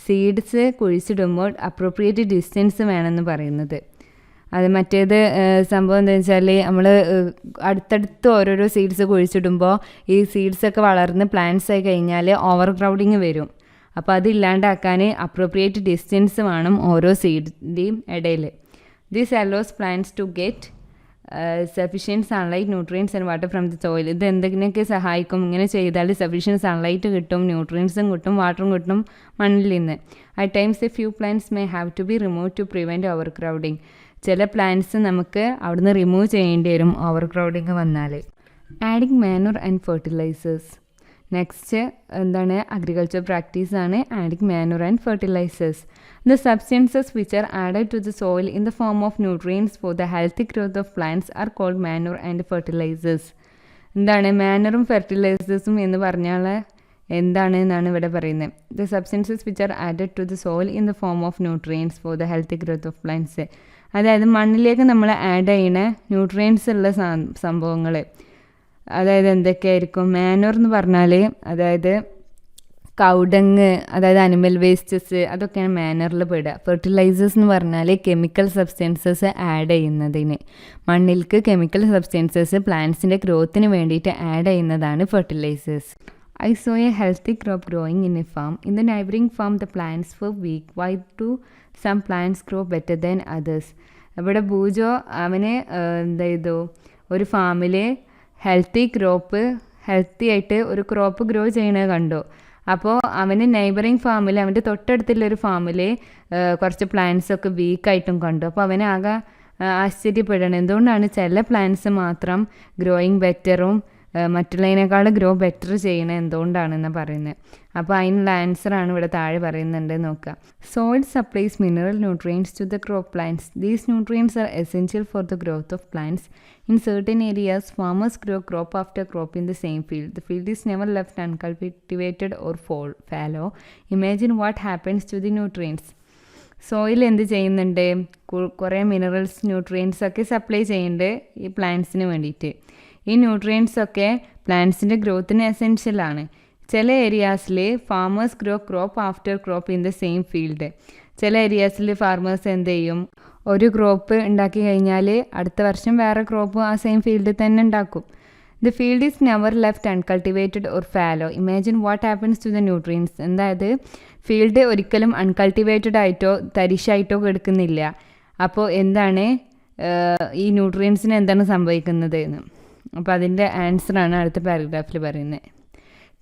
seeds കുഴിച്ചിടുമ്പോൾ appropriate distance വേണമെന്ന് പറയുന്നത്. അത് മറ്റേത് സംഭവം എന്താ വെച്ചാൽ നമ്മൾ അടുത്തടുത്ത് ഓരോരോ സീഡ്സ് കുഴിച്ചിടുമ്പോൾ ഈ സീഡ്സൊക്കെ വളർന്ന് പ്ലാന്റ്സ് ആയി കഴിഞ്ഞാൽ ഓവർ ക്രൗഡിങ് വരും. അപ്പോൾ അത് ഇല്ലാണ്ടാക്കാൻ അപ്രോപ്രിയേറ്റ് ഡിസ്റ്റൻസ് വേണം ഓരോ സീഡിൻ്റെയും ഇടയിൽ. This allows plants to get sufficient sunlight, nutrients and water from the soil. ഇത് എന്തെങ്കിലുമൊക്കെ സഹായിക്കും. ഇങ്ങനെ ചെയ്താൽ സഫിഷ്യൻറ്റ് സൺലൈറ്റ് കിട്ടും, ന്യൂട്രിയൻസും കിട്ടും, വാട്ടറും കിട്ടും മണ്ണിൽ നിന്ന്. At times a few plants may have to be remove to prevent overcrowding. ചില പ്ലാന്റ്സ് നമുക്ക് അവിടുന്ന് റിമൂവ് ചെയ്യേണ്ടി വരും ഓവർ ക്രൗഡിങ് വന്നാൽ. Adding manure and fertilisers. Next എന്താണ്? അഗ്രികൾച്ചർ പ്രാക്ടീസാണ് adding manure and fertilisers. The substances which are added to the soil in the form of nutrients for the healthy growth of plants are called manure and fertilizers. എന്താണ് മാനുറും ഫെർട്ടിലൈസേഴ്സും എന്ന് പറഞ്ഞാൽ എന്താണ് എന്നാണ് ഇവിടെ പറയുന്നത്. The substances which are added to the soil in the form of nutrients for the healthy growth of plants. അതായത് മണ്ണിലേക്ക് നമ്മൾ ആഡ് ചെയ്യുന്ന ന്യൂട്രിയൻസ് ഉള്ള സംഭവങ്ങൾ. അതായത് എന്തൊക്കെയായിരിക്കും? മാനുർ എന്ന് പറഞ്ഞാൽ അതായത് കൗഡങ്, അതായത് അനിമൽ വേസ്റ്റസ്, അതൊക്കെയാണ് മാനറിൽ പെടുക. ഫെർട്ടിലൈസേഴ്സ് എന്ന് പറഞ്ഞാൽ കെമിക്കൽ സബ്സ്റ്റൻസസ് ആഡ് ചെയ്യുന്നതിന്, മണ്ണിലേക്ക് കെമിക്കൽ സബ്സ്റ്റൻസസ് പ്ലാന്റ്സിൻ്റെ ഗ്രോത്തിന് വേണ്ടിയിട്ട് ആഡ് ചെയ്യുന്നതാണ് fertilisers. I saw a healthy crop growing in a farm. In the neighboring farm the plants were weak. Why do some plants grow better than others? ഇവിടെ ബൂജോ അവന് എന്താ ചെയ്തു, ഒരു ഫാമിൽ ഹെൽത്തി ആയിട്ട് ഒരു ക്രോപ്പ് ഗ്രോ ചെയ്യണത് കണ്ടു. അപ്പോൾ അവന് നെയ്ബറിങ് ഫാമിൽ, അവൻ്റെ തൊട്ടടുത്തുള്ളൊരു ഫാമിൽ കുറച്ച് പ്ലാന്റ്സൊക്കെ വീക്കായിട്ടും കണ്ടു. അപ്പോൾ അവനാകെ ആശ്ചര്യപ്പെടണം, എന്തുകൊണ്ടാണ് ചില പ്ലാന്റ്സ് മാത്രം ഗ്രോയിങ് ബെറ്ററും മറ്റുള്ളതിനേക്കാൾ ഗ്രോ ബെറ്റർ ചെയ്യണത് എന്തുകൊണ്ടാണെന്ന് പറയുന്നത്. അപ്പോൾ അതിനുള്ള ആൻസറാണ് ഇവിടെ താഴെ പറയുന്നുണ്ട്, നോക്കുക. Soil supplies mineral nutrients to the crop plants. These nutrients are essential for the growth of plants. In certain areas, farmers grow crop after crop in the same field. The field is never left uncultivated or fallow. Imagine what happens to the nutrients. Soil എന്ത് ചെയ്യുന്നുണ്ട്? കുറേ minerals, nutrients ഒക്കെ supply ചെയ്യുന്നുണ്ട് ഈ പ്ലാന്റ്സിന് വേണ്ടിയിട്ട്. ഈ nutrients ഒക്കെ പ്ലാന്റ്സിൻ്റെ ഗ്രോത്തിന് എസെൻഷ്യലാണ്. ചില ഏരിയാസിൽ farmers grow crop after crop in the same field. ചില ഏരിയാസിൽ ഫാർമേഴ്സ് എന്ത് ചെയ്യും, ഒരു ക്രോപ്പ് ഉണ്ടാക്കി കഴിഞ്ഞാൽ അടുത്ത വർഷം വേറെ ക്രോപ്പ് ആ സെയിം ഫീൽഡിൽ തന്നെ ഉണ്ടാക്കും. The field is never left uncultivated or fallow. Imagine what happens to the nutrients. അതായത് ഫീൽഡ് ഒരിക്കലും അൺകൾട്ടിവേറ്റഡ് ആയിട്ടോ തരിശായിട്ടോ കിടക്കുന്നില്ല. അപ്പോൾ എന്താണ് ഈ ന്യൂട്രിയൻസിന് എന്താണ് സംഭവിക്കുന്നത് എന്ന്. അപ്പോൾ അതിൻ്റെ ആൻസറാണ് അടുത്ത പാരഗ്രാഫിൽ പറയുന്നത്.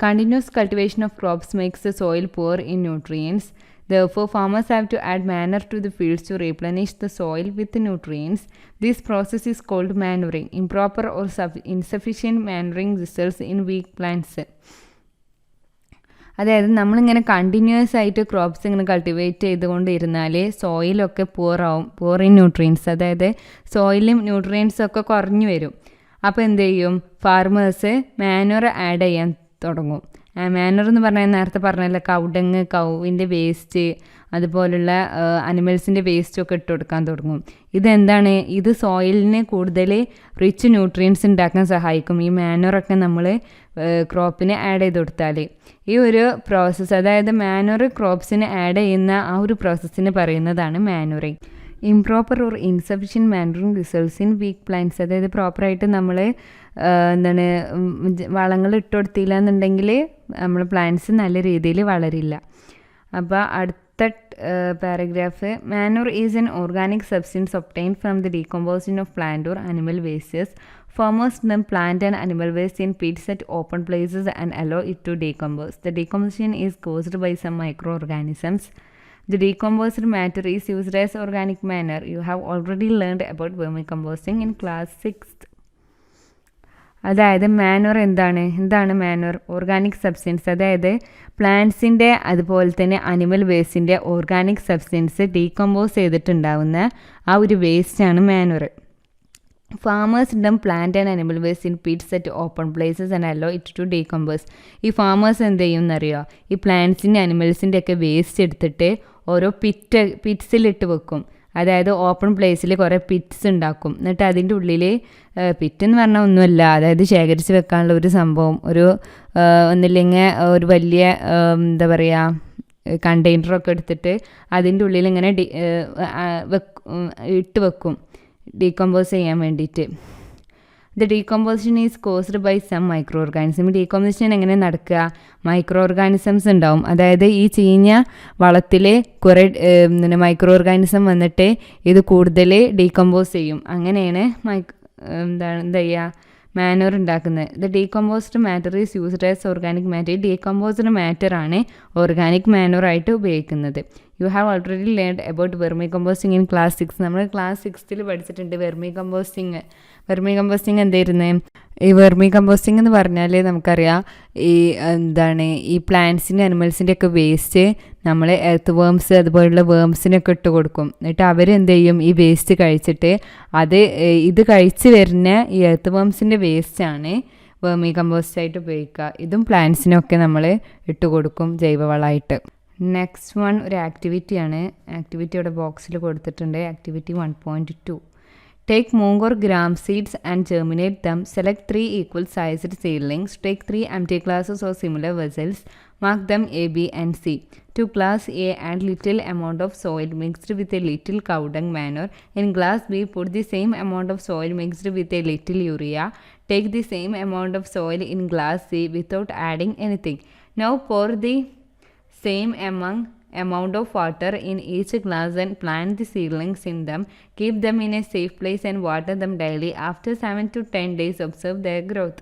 Continuous cultivation of crops makes the soil poor in nutrients. Therefore, farmers have to add manure to the fields to replenish the soil with the nutrients. This process is called manuring. Improper or insufficient manuring results in weak plants. അതായത് നമ്മളിങ്ങനെ continuous ആയിട്ട് crops ഇങ്ങനെ cultivate ചെയ്തുകൊണ്ടിരുന്നാൽ സോയിലൊക്കെ poor in nutrients, അതായത് സോയിലും ന്യൂട്രിയൻസൊക്കെ കുറഞ്ഞു വരും. അപ്പോൾ എന്ത് ചെയ്യും, ഫാർമേഴ്സ് മാനുവർ ആഡ് ചെയ്യാൻ തുടങ്ങും. മാനുവർ എന്ന് പറഞ്ഞാൽ നേരത്തെ പറഞ്ഞല്ലോ, കൗഡങ്, കൗവിൻ്റെ വേസ്റ്റ്, അതുപോലുള്ള അനിമൽസിൻ്റെ വേസ്റ്റൊക്കെ ഇട്ട് കൊടുക്കാൻ തുടങ്ങും. ഇതെന്താണ്, ഇത് സോയിലിന് കൂടുതൽ റിച്ച് ന്യൂട്രിയൻസ് ഉണ്ടാക്കാൻ സഹായിക്കും. ഈ മാനുവറൊക്കെ നമ്മൾ ക്രോപ്പിന് ആഡ് ചെയ്ത് കൊടുത്താൽ. ഈ ഒരു പ്രോസസ്സ്, അതായത് മാനുവർ ക്രോപ്സിന് ആഡ് ചെയ്യുന്ന ആ ഒരു പ്രോസസ്സിന് പറയുന്നതാണ് manuring. Improper or insufficient manuring results in weak plants. അതായത് പ്രോപ്പറായിട്ട് നമ്മൾ എന്താണ് വളങ്ങൾ ഇട്ട് കൊടുത്തില്ല എന്നുണ്ടെങ്കിൽ നമ്മൾ പ്ലാന്റ്സ് നല്ല രീതിയിൽ വളരില്ല. അപ്പോൾ അടുത്ത paragraph, manoeuvre is N organic substance obtained from the decomposition of plant or animal wastes. Farmers then plant an animal waste in pits at open places and allow it to decompose. The decomposition is caused by some microorganisms. The decomposed matter is used as organic manure. You have already learned about vermicomposting in class 6th. അതായത് manoeuvre എന്താണ് manoeuvre? Organic substance, അതായത് പ്ലാന്റ്സിൻ്റെ അതുപോലെ തന്നെ animal വേസ്റ്റിൻ്റെ organic substance decompose ചെയ്തിട്ടുണ്ടാവുന്ന ആ ഒരു വേസ്റ്റാണ് manoeuvre. Farmers dump plant and animal waste in pits at open places and allow it to decompose. ഈ farmers എന്ത് ചെയ്യും എന്നറിയോ, ഈ പ്ലാന്റ്സിൻ്റെ അനിമൽസിൻ്റെ ഒക്കെ വേസ്റ്റ് എടുത്തിട്ട് ഓരോ പിറ്റ്സിലിട്ട് വെക്കും. അതായത് ഓപ്പൺ പ്ലേസിൽ കുറേ പിറ്റ്സ് ഉണ്ടാക്കും. എന്നിട്ട് അതിൻ്റെ ഉള്ളിൽ പിറ്റ് എന്ന് പറഞ്ഞാൽ ഒന്നുമല്ല, അതായത് ശേഖരിച്ച് വെക്കാനുള്ള ഒരു സംഭവം, ഒന്നില്ലെങ്കിൽ ഒരു വലിയ എന്താ പറയുക കണ്ടെയ്നറൊക്കെ എടുത്തിട്ട് അതിൻ്റെ ഉള്ളിൽ ഇങ്ങനെ ഇട്ട് വെക്കും ഡീകമ്പോസ് ചെയ്യാൻ വേണ്ടിയിട്ട്. The decomposition is caused by some micro organism. Decomposition എങ്ങനെ നടക്കുക? മൈക്രോ ഓർഗാനിസംസ് ഉണ്ടാവും. അതായത് ഈ ചീഞ്ഞ വളത്തിൽ കുറേ മൈക്രോ ഓർഗാനിസം വന്നിട്ട് ഇത് കൂടുതൽ ഡീകമ്പോസ് ചെയ്യും. അങ്ങനെയാണ് എന്താ ചെയ്യുക, മാനൂർ ഉണ്ടാക്കുന്നത്. The decomposed matter is used as organic matter. ഈ ഡീകമ്പോസ്ഡ് മാറ്ററാണ് ഓർഗാനിക് മാനൂറായിട്ട് ഉപയോഗിക്കുന്നത്. You have already learned about vermi composting in class 6. നമ്മൾ ക്ലാസ് 6 പഠിച്ചിട്ടുണ്ട് വെർമി കമ്പോസ്റ്റിംഗ്. വെർമി കമ്പോസ്റ്റിംഗ് എന്തായിരുന്നു? ഈ വെർമി കമ്പോസ്റ്റിംഗ് എന്ന് പറഞ്ഞാൽ നമുക്കറിയാം, ഈ ഈ പ്ലാന്റ്സിൻ്റെ അനിമൽസിൻ്റെ ഒക്കെ വേസ്റ്റ് നമ്മൾ എർത്ത് വേംസ് അതുപോലുള്ള വേംസിനൊക്കെ ഇട്ട് കൊടുക്കും. എന്നിട്ട് അവരെന്ത് ചെയ്യും? ഈ വേസ്റ്റ് കഴിച്ചിട്ട് ഇത് കഴിച്ച് വരുന്ന ഈ എർത്ത് വേംസിൻ്റെ വേസ്റ്റാണ് വെർമി കമ്പോസ്റ്റായിട്ട് ഉപയോഗിക്കുക. ഇതും പ്ലാന്റ്സിനൊക്കെ നമ്മൾ ഇട്ട് കൊടുക്കും ജൈവവളമായിട്ട്. നെക്സ്റ്റ് വൺ ഒരു ആക്ടിവിറ്റിയാണ്. ആക്ടിവിറ്റി ഇവിടെ ബോക്സിൽ കൊടുത്തിട്ടുണ്ട്. Activity 1.2. Take mung or gram seeds and germinate them. Select 3 equal sized seedlings. Take 3 empty glasses or similar vessels. Mark them A, B and C. To glass A, add little amount of soil mixed with a little cow dung manure. In glass B, put the same amount of soil mixed with a little urea. Take the same amount of soil in glass C without adding anything. Now pour the same amount of water in each glass and plant the seedlings in them. Keep them in a safe place and water them daily. After 7 to 10 days, observe their growth.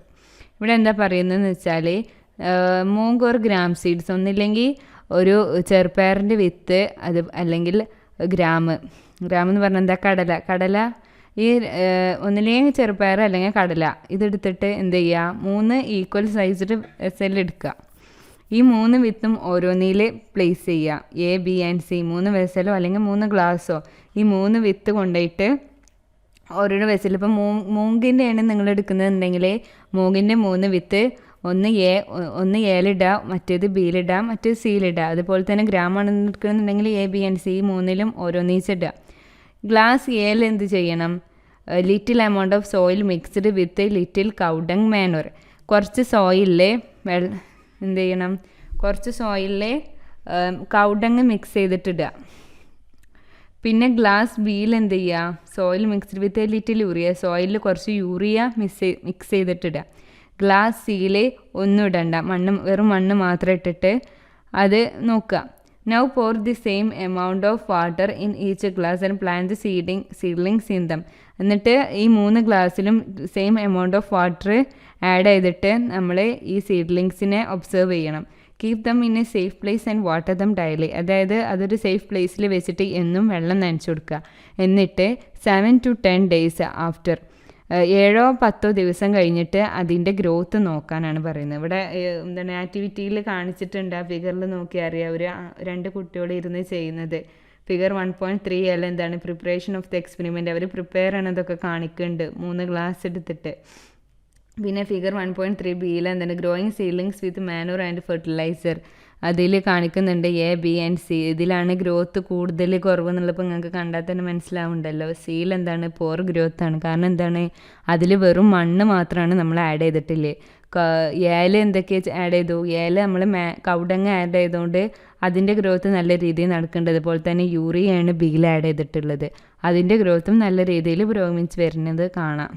ഇവിടെ എന്താ പറയുന്നതെന്ന് വെച്ചാൽ മൂങ്ക് or gram seeds, ഒന്നില്ലെങ്കിൽ ഒരു ചെറുപയറിൻ്റെ വിത്ത്, അത് അല്ലെങ്കിൽ gram എന്ന് പറഞ്ഞാൽ എന്താ, കടല ഈ ഒന്നില്ലെങ്കിൽ ചെറുപയർ അല്ലെങ്കിൽ കടല ഇതെടുത്തിട്ട് എന്ത് ചെയ്യുക, 3 ഈക്വൽ സൈസ്ഡ് വെസൽ എടുക്കുക. ഈ 3 വിത്തും ഓരോന്നിൽ പ്ലേസ് ചെയ്യുക. എ, ബി ആൻഡ് സി 3 വെസലോ അല്ലെങ്കിൽ 3 ഗ്ലാസ്സോ ഈ 3 വിത്ത് കൊണ്ടുപോയിട്ട് ഓരോരോ വെസൽ. ഇപ്പം മൂങ്കിൻ്റെ ആണ് നിങ്ങൾ എടുക്കുന്നതെന്നുണ്ടെങ്കിൽ മൂങ്ങിൻ്റെ 3 വിത്ത് ഒന്ന് എയിലിടുക, മറ്റേത് ബിയിലിടുക, മറ്റേത് സിയിലിടുക. അതുപോലെ തന്നെ ഗ്രാമാണ് എടുക്കുന്നുണ്ടെങ്കിൽ എ, ബി ആൻഡ് സി 3ലും ഓരോന്നീച്ചിടുക. ഗ്ലാസ് എയിൽ എന്ത് ചെയ്യണം? Little amount of soil mixed with little cow dung manure. കുറച്ച് സോയിലിൽ എന്ത് ചെയ്യണം? കുറച്ച് സോയിലിൽ കൗഡങ് മിക്സ് ചെയ്തിട്ടിടുക. പിന്നെ ഗ്ലാസ് ബിയിൽ എന്ത് ചെയ്യുക? Soil mixed with little urea, സോയിലിൽ കുറച്ച് യൂറിയ മിക്സ് ചെയ്തിട്ടിടുക. ഗ്ലാസ് സിയിൽ ഒന്നും ഇടണ്ട, വെറും മണ്ണ് മാത്രം ഇട്ടിട്ട് അത് നോക്കുക. Now pour the same amount of water in each glass and plant the seedlings in them. എന്നിട്ട് ഈ 3 ഗ്ലാസ്സിലും same amount of water add ചെയ്തിട്ട് നമ്മൾ ഈ സീഡ്ലിങ്സിനെ ഒബ്സർവ് ചെയ്യണം. Keep them in a safe place and water them daily. അതായത് അതൊരു സേഫ് പ്ലേസിൽ വെച്ചിട്ട് എന്നും വെള്ളം നനച്ചു കൊടുക്കുക. എന്നിട്ട് 7 to 10 days ആഫ്റ്റർ 7-10 ദിവസം കഴിഞ്ഞിട്ട് അതിൻ്റെ ഗ്രോത്ത് നോക്കാനാണ് പറയുന്നത്. ഇവിടെ ആക്ടിവിറ്റിയിൽ കാണിച്ചിട്ടുണ്ട്. ആ ഫിഗറിൽ നോക്കിയാൽ അറിയാം, 2 കുട്ടികൾ ഇരുന്ന് ചെയ്യുന്നത്. ഫിഗർ 1.3 അല്ല എന്താണ് പ്രിപ്പറേഷൻ ഓഫ് ദി എക്സ്പെരിമെൻറ്റ്. അവർ പ്രിപ്പയർ ആണതൊക്കെ കാണിക്കുന്നുണ്ട് 3 ഗ്ലാസ് എടുത്തിട്ട്. പിന്നെ ഫിഗർ 1.3 ബിയിൽ എന്താണ് growing seedlings with manure and fertiliser. അതിൽ കാണിക്കുന്നുണ്ട് എ, ബി ആൻഡ് സി. ഇതിലാണ് ഗ്രോത്ത് കൂടുതൽ കുറവ് എന്നുള്ളപ്പോൾ നിങ്ങൾക്ക് കണ്ടാൽ തന്നെ മനസ്സിലാവുന്നുണ്ടല്ലോ. സിയിൽ എന്താണ് പോർ ഗ്രോത്താണ്. കാരണം എന്താണ്, അതിൽ വെറും മണ്ണ് മാത്രമാണ് നമ്മൾ ആഡ് ചെയ്തിട്ടില്ലേ. ഏല എന്തൊക്കെയാണ് ആഡ് ചെയ്തു? ഏല നമ്മൾ കൗഡങ്ങ് ആഡ് ചെയ്തുകൊണ്ട് അതിൻ്റെ ഗ്രോത്ത് നല്ല രീതിയിൽ നടക്കേണ്ടത്. അതുപോലെ തന്നെ യൂറിയയാണ് ബിയിൽ ആഡ് ചെയ്തിട്ടുള്ളത്. അതിൻ്റെ ഗ്രോത്തും നല്ല രീതിയിൽ പുരോഗമിച്ച് വരുന്നത് കാണാം.